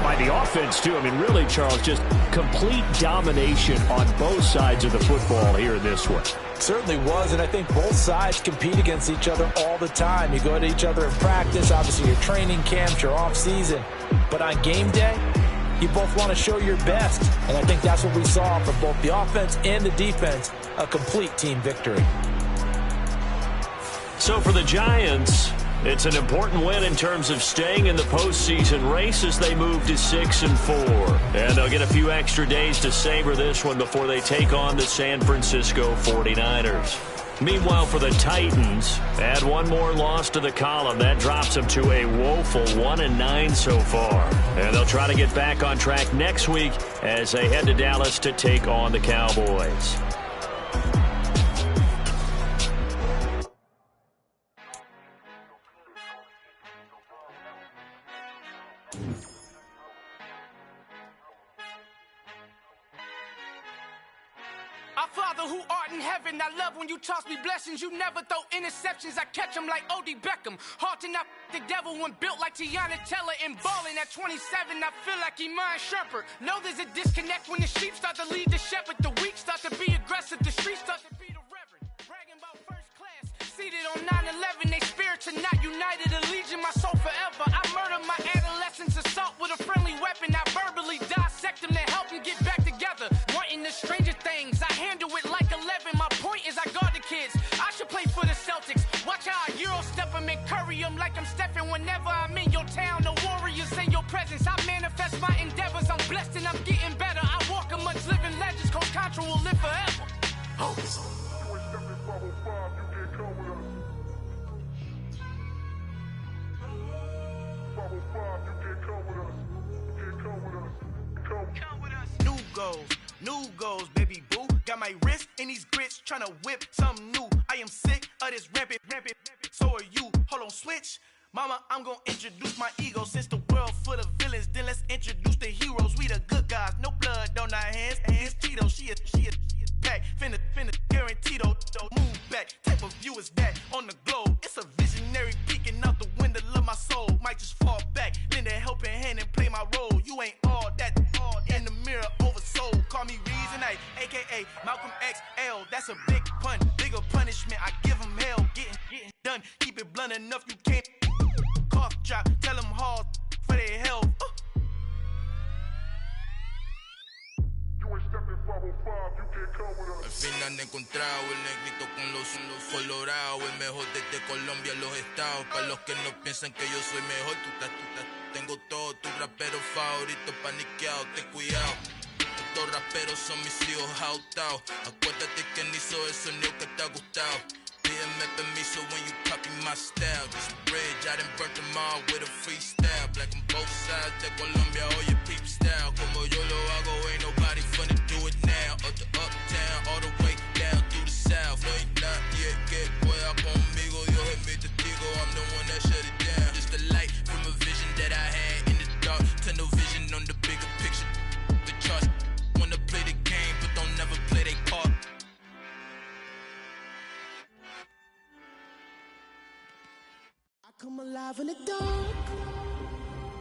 by the offense, too. I mean, really, Charles, just complete domination on both sides of the football here in this one. Certainly was, and I think both sides compete against each other all the time. You go to each other in practice, obviously your training camps, your off-season. But on game day, you both want to show your best. And I think that's what we saw from both the offense and the defense, a complete team victory. So for the Giants, it's an important win in terms of staying in the postseason race as they move to 6-4. And they'll get a few extra days to savor this one before they take on the San Francisco 49ers. Meanwhile, for the Titans, add one more loss to the column. That drops them to a woeful 1-9 so far. And they'll try to get back on track next week as they head to Dallas to take on the Cowboys. Our Father who art in heaven, I love when you toss me blessings. You never throw interceptions, I catch them like O.D. Beckham. Hard to not the devil when built like Tiana Teller and balling at 27. I feel like Iman Shumpert. Know there's a disconnect when the sheep start to lead the shepherd. The weak start to be aggressive, the streets start to be the reverend. Bragging about first class, seated on 9/11. They spirits are not united, a legion, my soul forever. I murder my adolescence, assault with a friendly weapon. I verbally dissect them to help them get back together. Wanting the stranger things, I handle it like 11. My point is I guard the kids. I should play for the Celtics. Watch how I Euro step them and curry them like I'm Stephen. Whenever I'm in your town, the Warriors in your presence. I manifest my endeavors. I'm blessed and I'm getting better. I walk amongst living legends. Coach Contra will live forever. Oh. New goals, baby boo. Got my wrist in these grits, tryna whip something new. I am sick of this rampant. So are you. Hold on, switch. Mama, I'm gonna introduce my ego. Since the world full of villains, then let's introduce the heroes. We the good guys, no blood on our hands. Hands Tito, she a pack. Finna guarantee though. Move back. Type of view is that on the globe. It's a visionary peeking out the window of my soul. Might just fall back, lend a helping hand and play my role. You ain't all that in the mirror oversold. Call me Reason A, a.k.a. Malcolm XL. That's a big pun, bigger punishment. I give them hell, getting done. Keep it blunt enough, you can't cough drop. Tell them hard for their health. Al fin han encontrado el negrito con los colorados, el mejor desde Colombia, los estados. Para los que no piensan que yo soy mejor, tengo todos tus raperos favoritos paniqueados, ten cuidado. Estos raperos son mis hijos jautados. Acuérdate que ni hizo el sonido que te ha gustado. Pídeme permiso when you copy my style. This bridge, I done burnt them all with a freestyle. Black on both sides de Colombia, oye peep style. Como yo lo hago, ain't nobody finna do it now. Up to uptown, all the way down through the south. No hay nadie que pueda conmigo, Dios es mi testigo. I'm the one that shut it down. Just the light from a vision that I had in the dark. Tunnel vision on the bigger picture. The charts wanna play the game, but don't never play their part. Come alive in the dark,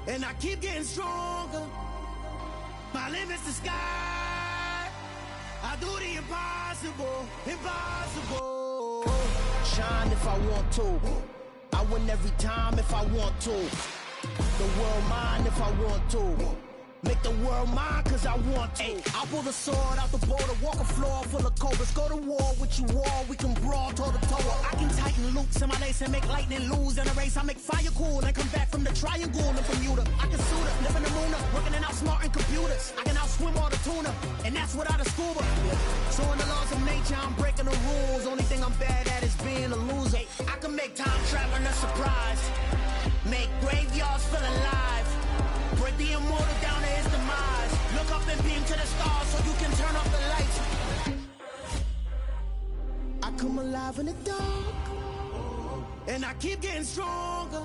and I keep getting stronger. My limit's the sky. I do the impossible. Shine if I want to. I win every time if I want to. The world mine if I want to. Make the world mine cause I want to. I pull the sword out the border, walk a floor full of cobras. Go to war with you all, we can brawl toe to toe. I can tighten tighten loops in my lace and make lightning lose in a race. I make fire cool and come back from the triangle in Bermuda. I can suit up, live in the moon up, working and outsmarting computers. I can outswim all the tuna, and that's without a scuba. So in the laws of nature, I'm breaking the rules. Only thing I'm bad at is being a loser. I can make time traveling a surprise, make graveyards feel alive, break the immortal down to his demise. Look up and beam to the stars so you can turn off the lights. I come alive in the dark, and I keep getting stronger.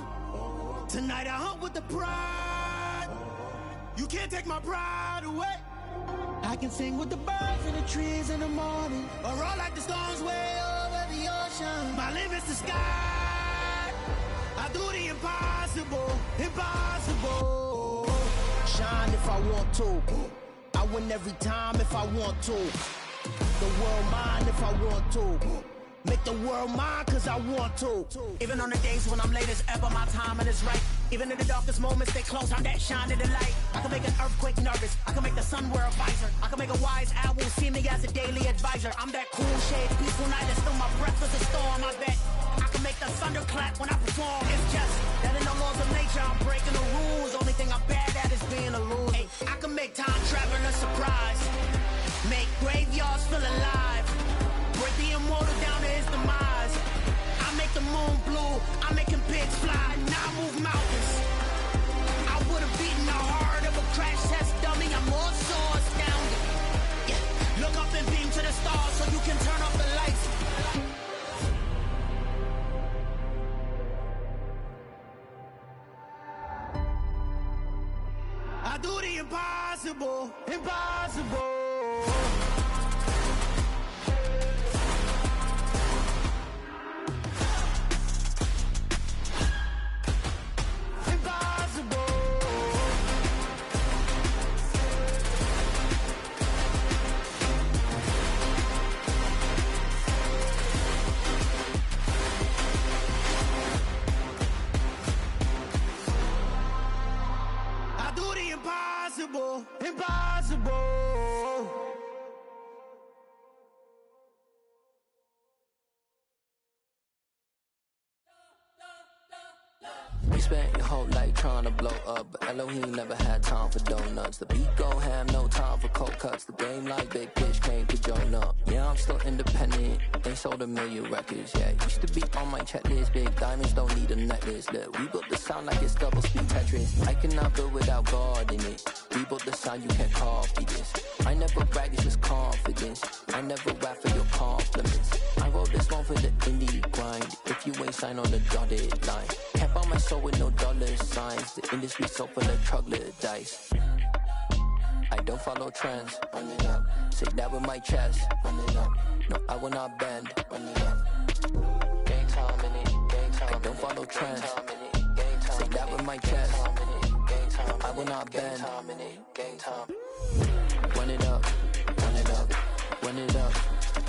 Tonight I hunt with the pride. You can't take my pride away. I can sing with the birds and the trees in the morning, or roll like the storms way over the ocean. My limit's the sky. I do the impossible, impossible. Shine if I want to. I win every time if I want to. The world mine if I want to. Make the world mine cause I want to. Even on the days when I'm late as ever, my timing is right. Even in the darkest moments, stay close, I'm that shining the light. I can make an earthquake nervous, I can make the sun wear a visor. I can make a wise owl see me as a daily advisor. I'm that cool shade, peaceful night, and still my breath is a storm. I bet I can make the thunder clap when I perform. It's just that in the laws of nature, I'm breaking the rules. Only thing I'm bad at is being a loser. Hey, I can make time traveling a surprise, make graveyards feel alive, break the immortal down to his demise. I make the moon blue, I'm making pigs fly, now I move mountains. I would've beaten the heart of a crash test dummy, I'm more so astounded. Yeah. Look up and beam to the stars so you can turn off the lights. I do the impossible, impossible. Impossible, impossible. We spent your whole life trying to blow up, but Elohim never had time for donuts. The beat go ham, no time for cold cuts. The game like Big Fish came to join up. Yeah, I'm still independent, ain't sold a million records. Yeah, used to be on my checklist. Big diamonds don't need a necklace. Look, we built the sound like it's double speed Tetris. I cannot build without God in it. We built the sound, you can't copy this. I never brag, it's just confidence. I never rap for your compliments. I wrote this one for the indie grind. If you ain't signed on the dotted line, can't buy my soul with no dollar signs. The industry so full of troglodytes. I don't follow trends. Run it up. Say that with my chest. Run it up. No, I will not bend. Run it up. Gang time in it. Gang time. I don't follow trends. Say that with my chest. I will not bend. Gang time. Run it up. Run it up. Run it up.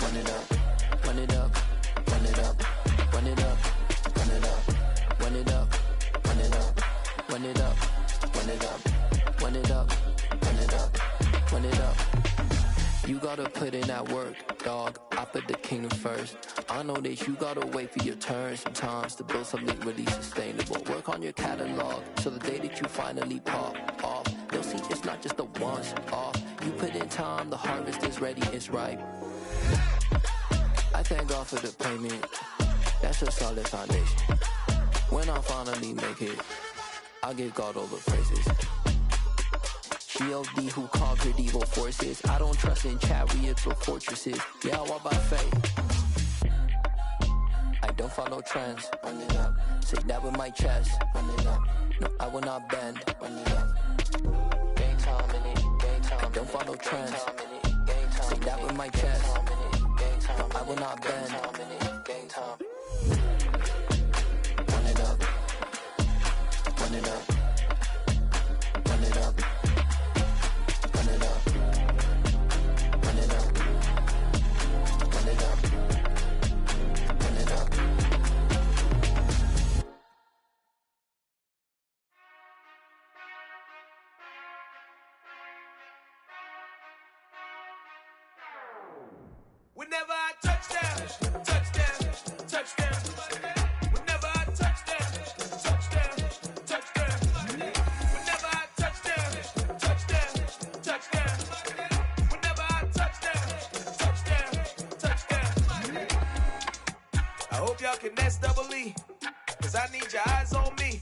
Run it up. Run it up. Run it up. Run it up. Run it up. Run it up. Run it up. Run it up. Run it up. Run it up. Run it up. Run it up. You gotta put in that work, dog. I put the kingdom first. I know that you gotta wait for your turn sometimes to build something really sustainable. Work on your catalog so the day that you finally pop off, they'll see it's not just a once off. You put in time, the harvest is ready, it's ripe. I thank God for the payment. That's a solid foundation. When I finally make it, I'll give God all the praises. G.O.D. who conquered evil forces. I don't trust in chariots or fortresses. Yeah, I walk by faith. I don't follow trends. Run it up. Say that with my chest. Run it up. No, I will not bend. Run it up. Gang time in it. Gang time. I don't follow trends. Say that with my chest. No, I will not bend. Gang time. Run it up. Run it up. Run it up. Run it up. Run it up. Run it up. Run it up. Whenever I touch down, touch down, touch down. hope y'all can nest double E, cause I need your eyes on me.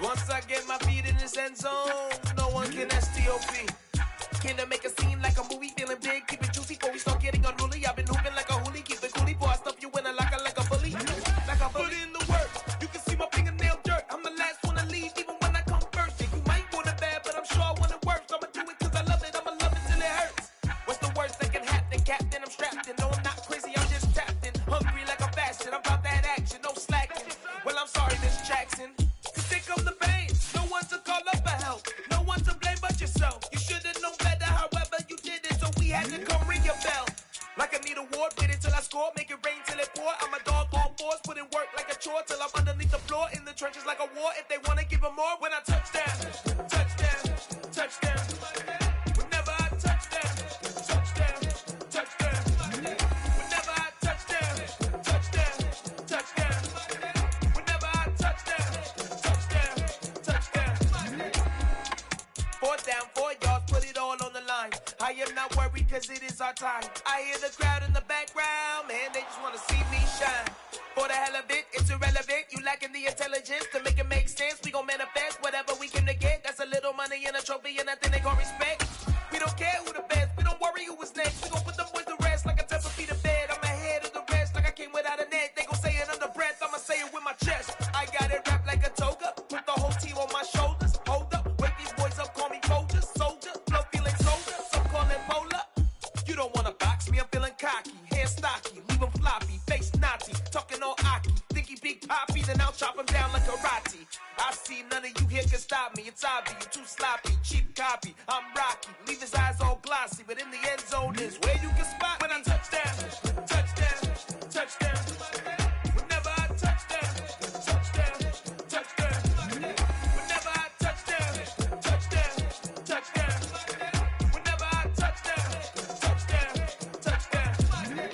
Once I get my feet in this end zone, no one can STOP. Can I make a scene like a movie, feeling big, keep it juicy before we start getting unruly. I've been hooping like a hoolie, keep it coolie, boy, I stuff you in a locker like a bully. Like a bully. Put in the work, you can see my fingernail dirt. I'm the last one to leave, even when I come first. Yeah, you might want it bad, but I'm sure I want it worse. I'ma do it cause I love it, I'ma love it till it hurts. What's the worst that can happen, Captain? I'm strapped in, no I'm not crazy, I'm just tapped in. Hungry like a bastard, I'm about that action, no slacking. Well, I'm sorry, Miss Jackson. Cause here come the pain, no one to call up for help. No one to blame but yourself. You should've known better, however you did it, so we had to come ring your bell. Like I need a award, wait until I score, make it rain till it pour. I'm a dog on fours, put in work like a chore till I'm underneath the floor, in the trenches like a war. If they wanna give them more, when I touch down, touchdown, touchdown. Whenever I touch down, touchdown, touchdown. Whenever I touch down, touchdown, touchdown. Whenever I touch down, touchdown, touchdown. 4th down, 4 yards, put it all on the line. I am not worried cause it is our time. I hear the crowd in the background, man, they just wanna see me shine. For the hell of it, it's irrelevant. You lacking the intelligence to make it make sense. We gon' manifest whatever we came to get. That's a little money and a trophy and nothing they gon' respect. We don't care who the best, we don't worry who was next. We gon' put them boys to rest like a 10 feet of bed. I'm ahead of the rest like I came without a net. They gon' say it under breath, I'ma say it with my chest. I got it wrapped like a toga, put the whole team on my shoulders. Hold up, wake these boys up, call me Folger, soldier. Flow feeling soldier, some call it polar. You don't wanna box me, I'm feeling cocky. Hair stocky, leave him floppy, face naughty. Talking all aki, think he big poppy, then I'll chop him down like karate. I see none of you here can stop me. It's obvious, you too sloppy, cheap copy. I'm Rocky, leave his eyes all glossy, but in the end zone is where you can spot when I touch down, touchdown, touchdown. Whenever I touch down, touchdown, touchdown. Whenever I touch down, touchdown, touchdown. Whenever I touch down, touchdown, touchdown.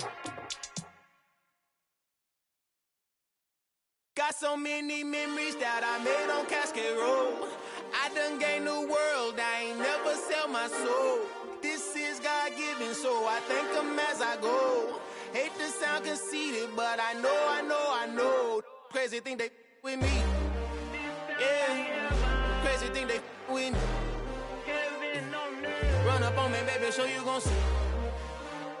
Got so many memories that I made on Cascade Road. I done gained the world, I ain't never sell my soul. This is God-given, so I thank him as I go. Hate to sound conceited, but I know. Crazy thing they with me. Yeah, crazy thing they with me. Run up on me, baby, show you gon' see.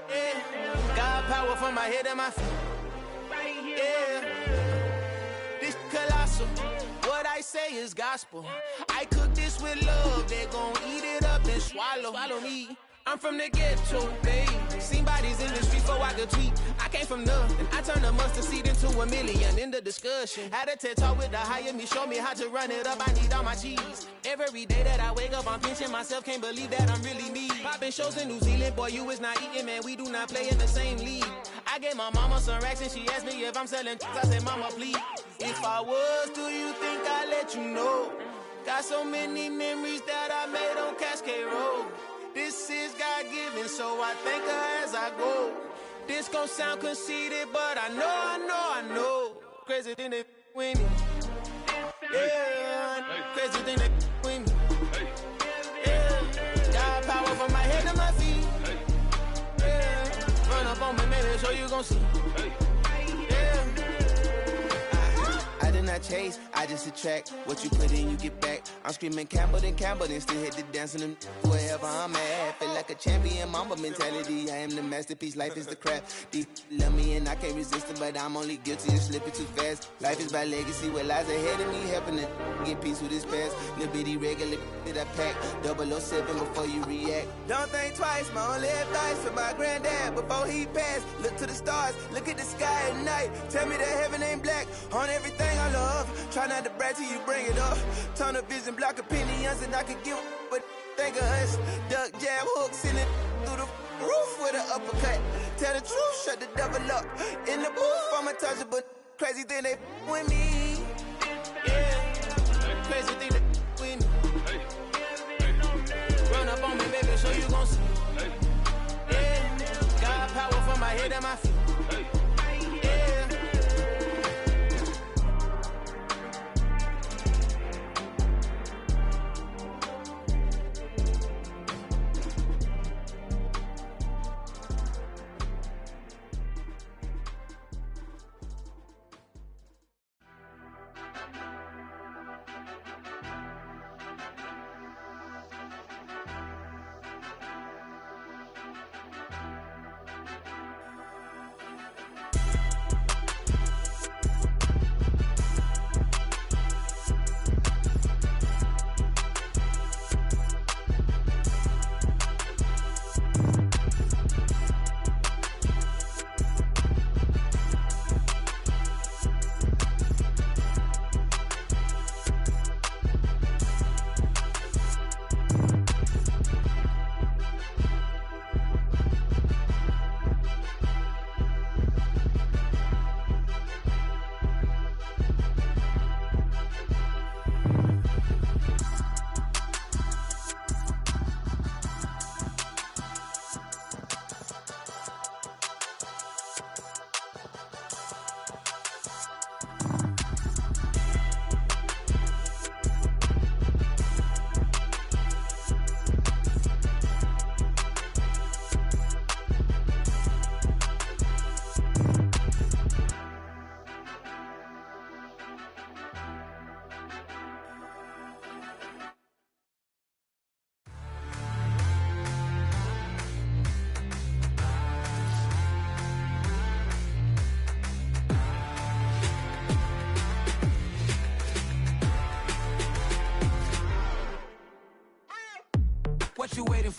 Yeah, God power from my head and my feet. Yeah. Colossal. What I say is gospel. I cook this with love. They gon' eat it up and swallow me. I'm from the ghetto, babe. Seen bodies in the street before I could tweet. I came from nothing. I turned a mustard seed into a million. In the discussion, had a TED talk with the higher me. Show me how to run it up. I need all my cheese. Every day that I wake up, I'm pinching myself. Can't believe that I'm really me. Popping shows in New Zealand, boy, you is not eating, man. We do not play in the same league. I gave my mama some racks and she asked me if I'm selling. I said, mama, please. If I was, do you think I'd let you know? Got so many memories that I made on Cascade Road. This is God-given, so I thank her as I go. This gon' sound conceited, but I know. Crazy thing they with me. Yeah, crazy thing they with me. Yeah, got power from my head to my feet. Yeah, run up on me, maybe so you gon' see. I chase, I just attract. What you put in, you get back. I'm screaming Campbell, then still hit the dance and wherever I'm at. Feel like a champion, mamba mentality. I am the masterpiece, life is the crap. Deep love me and I can't resist it, but I'm only guilty of slipping too fast. Life is by legacy, what lies ahead of me, helping to get peace with this past. Little bitty regular that I pack. 007 before you react. Don't think twice, my only advice for my granddad before he passed. Look to the stars, look at the sky at night. Tell me that heaven ain't black on everything I love. Try not to brag till you bring it up. Tunnel vision, block opinions, and I could give but think of us. Duck jab hooks in it through the roof with an uppercut. Tell the truth, shut the devil up. In the booth, I'm untouchable. Crazy thing they with me. Yeah, crazy thing they with me. Run up on me, baby, so you gon' see. Yeah, got power from my head and my feet.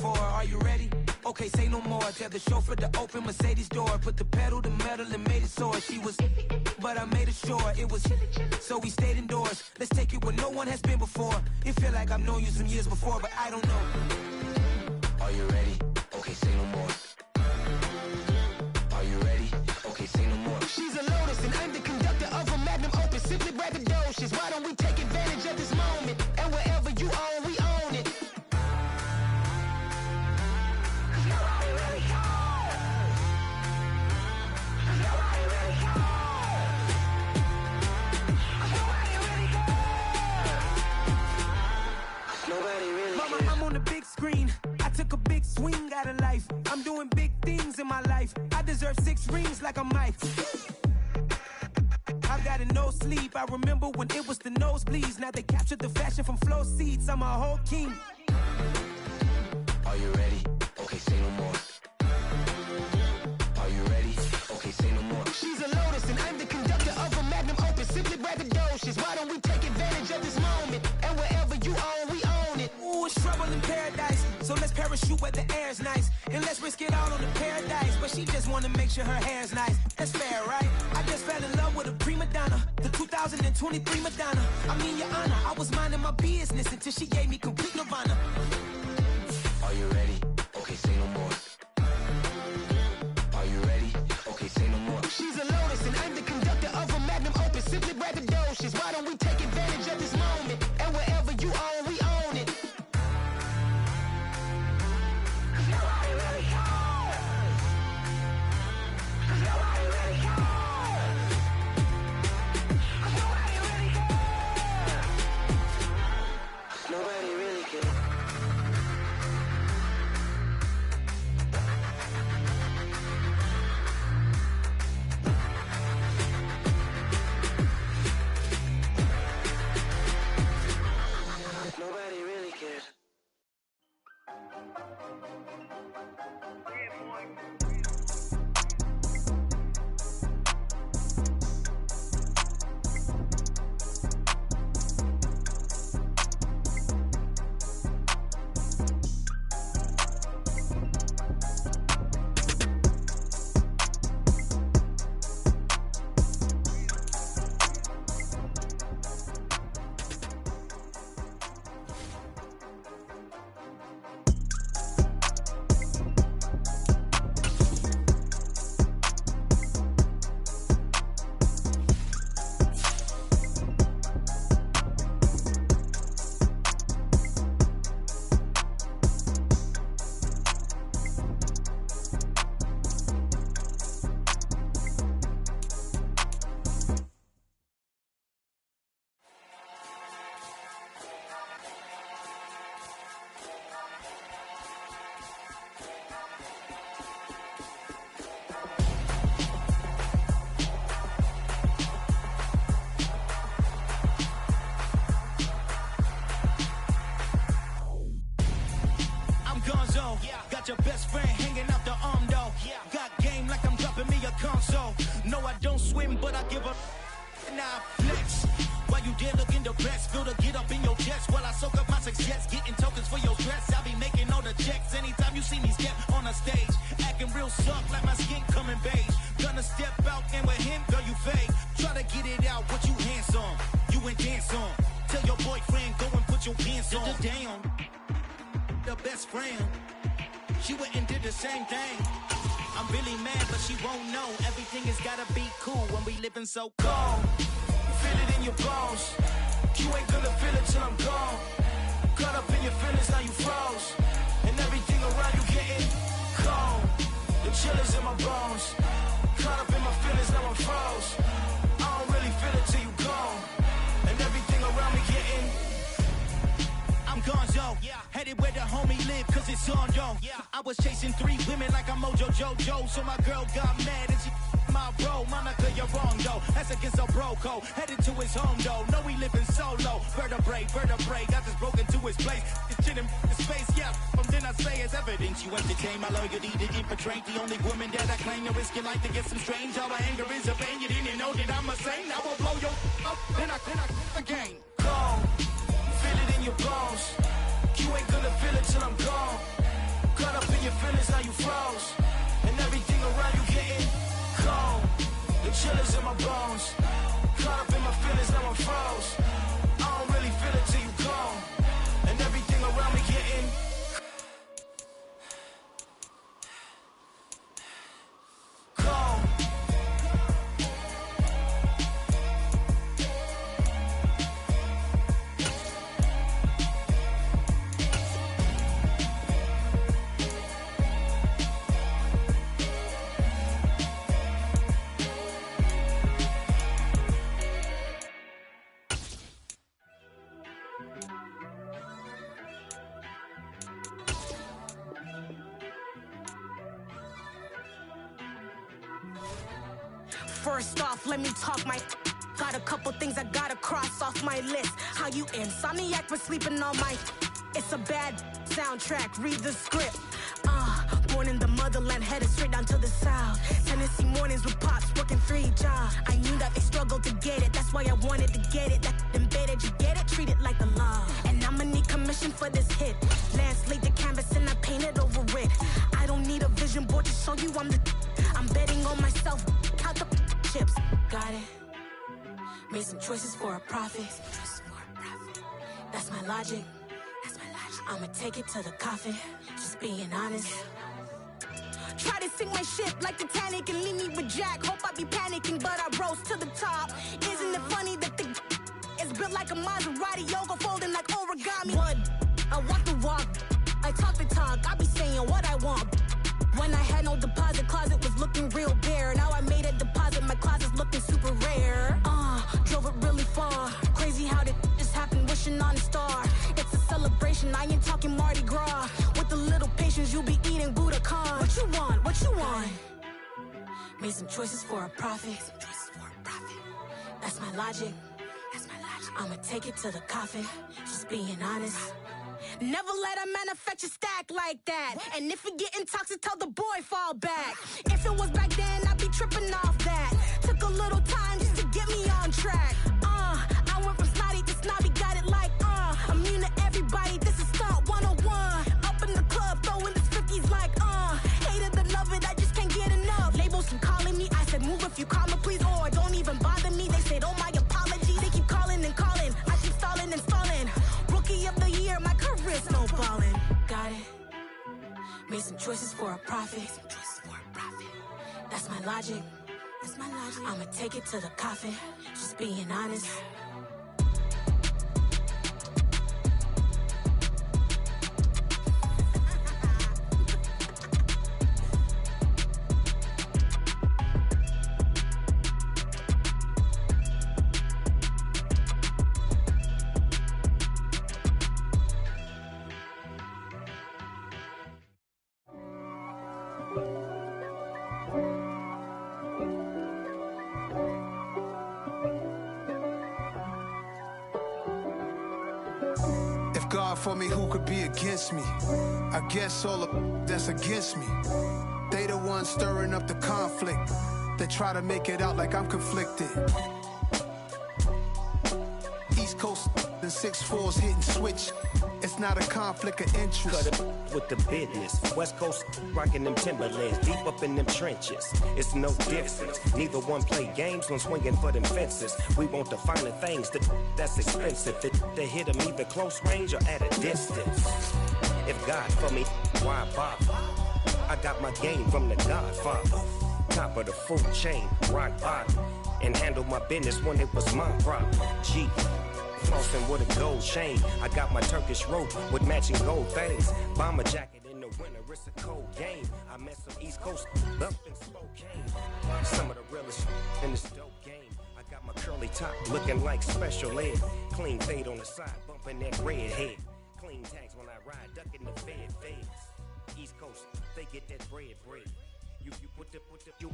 before. Are you ready? Okay, say no more. Tell the chauffeur to open Mercedes door. Put the pedal to metal and made it soar. She was, but I made it sure it was. So we stayed indoors. Let's take it where no one has been before. It feel like I've known you some years before, but I don't know. Are you ready? Okay, say no more. Are you ready? Okay, say no more. She's a Lotus and I'm the conductor of a magnum opus. Simply braggadocious. Why don't we take advantage of this moment? And wherever you own, we own it. Mama, I'm on the big screen. I took a big swing out of life. I'm doing big things in my life. I deserve 6 rings like a Mike. I got no sleep. I remember when it was the nosebleeds. Now they captured the fashion from flow seats. I'm a whole king. Are you ready? Okay, say no more. Are you ready? Okay, say no more. She's a Lotus and I'm the conductor of a magnum opus. Simply braggadocious. Why don't we take advantage of this moment? And wherever you own, we own it. Ooh, it's trouble in paradise. So let's parachute where the air's nice. And let's risk it all on the paradise. But she just wanna make sure her hair's nice. That's fair, right? I just fell in love with a prima donna. The 2023 Madonna. I mean, your honor, I was minding my business until she gave me complete nirvana. Are you ready? Okay, say no more. Are you ready? Okay, say no more. She's a Lotus and I'm the conductor of a magnum opus. Simply braggadocious. Why don't we take advantage of this moment? And wherever you own, we own it. Nobody really cares. Nobody really cares. Got your best friend hanging out the arm though. Got game like I'm dropping me a console. No, I don't swim, but I give a now flex. While you there looking depressed, feel the get up in your chest while I soak up my success, getting tokens for your dress. I be making all the checks anytime you see me step on a stage, acting real suck like my skin coming beige. Gonna step out and with him, girl, you fake. Try to get it out, what you handsome, you and dance on. Tell your boyfriend go and put your pants on. Damn, the best friend. She went and did the same thing. I'm really mad, but she won't know. Everything has gotta be cool when we living so cold. Feel it in your bones. You ain't gonna feel it till I'm gone. Caught up in your feelings, now you froze. And everything around you getting cold. The chill is in my bones. Caught up in my feelings, now I'm froze. I don't really feel it till you gone. And everything around me getting I'm gonzo, headed where the homie live, cause it's on, yo. I was chasing 3 women like I'm Mojo Jojo, so my girl got mad and she my bro. Monica, you're wrong, though. That's against a bro code. Headed to his home, though. No, he living solo. Vertebrae, got this broken to his place. It's chin in his face, yeah. Then I say it's evidence you entertain my loyalty to infiltrate. The only woman that I claim to risk your life to get some strange. All my anger is a pain. You didn't know that I'm a saint. I will blow your up, then I again. Gone. Feel it in your bones. You ain't gonna feel it till I'm gone. feelings in my bones. Caught up in my feelings, now I'm froze. I don't really feel it till you gone. And everything around me getting cold. First off, let me talk my. Got a couple things I gotta cross off my list. How you insomniac for sleeping on my. It's a bad soundtrack, read the script. Born in the motherland, headed straight down to the south. Tennessee mornings with pops, working 3 jobs. I knew that they struggled to get it, that's why I wanted to get it. That embedded, you get it, treat it like the law. And I'ma need commission for this hit. Lance laid the canvas and I painted over it. I don't need a vision board to show you I'm the. I'm betting on myself, count the chips. Got it. Made some choices for a profit. That's my logic. I'ma take it to the coffin. Just being honest. Try to sink my ship like Titanic and leave me with Jack. Hope I be panicking, but I rose to the top. Isn't it funny that the is built like a Maserati, yoga folding like origami? What? I walk the walk. I talk the talk. I be saying what I want. When I had no deposit, closet was looking real bare. Now I made a deposit, my closet's looking super rare. Drove it really far. Crazy how did this happen, wishing on a star. It's a celebration, I ain't talking Mardi Gras. With a little patience, you'll be eating Budokan. What you want? What you want? Made some choices for a profit. That's my logic. I'ma take it to the coffin. Just being honest. Never let a manufacture stack like that. And if it getting toxic, tell the boy fall back. If it was back then, I'd be tripping off that. Took a little time just to get me on track. I went from snotty to snobby, got it like immune to everybody, this is stunt 101. Up in the club, throwing this 50s like hate it and love it, I just can't get enough. Labels keep calling me, I said move if you call me please, or don't even bother me. They said oh my apology, they keep calling and calling. I keep stalling and stalling. Rookie of the year, my career snowballing. Got it. Made some choices for a profit. That's my logic. I'ma take it to the coffin. Just being honest. God for me, who could be against me? I guess all of that's against me. They the ones stirring up the conflict. They try to make it out like I'm conflicted. East Coast and 6'4's hitting switch. It's not a conflict of interest. Cut it with the business. West Coast rocking them Timberlands, deep up in them trenches. It's no difference. Neither one play games when swinging for them fences. We want the finer things that's expensive. They hit them either close range or at a distance. If God for me, why bother? I got my game from the Godfather. Top of the food chain, rock bottom. And handle my business when it was my problem. G. Flossing with a gold chain. I got my Turkish rope with matching gold things. Bomber jacket in the winter, it's a cold game. I met some East Coast up in Spokane. Some of the realest in this dope game. I got my curly top looking like special ed. Clean fade on the side, bumping that red head. Clean tags when I ride, ducking the feds. East Coast, they get that bread. You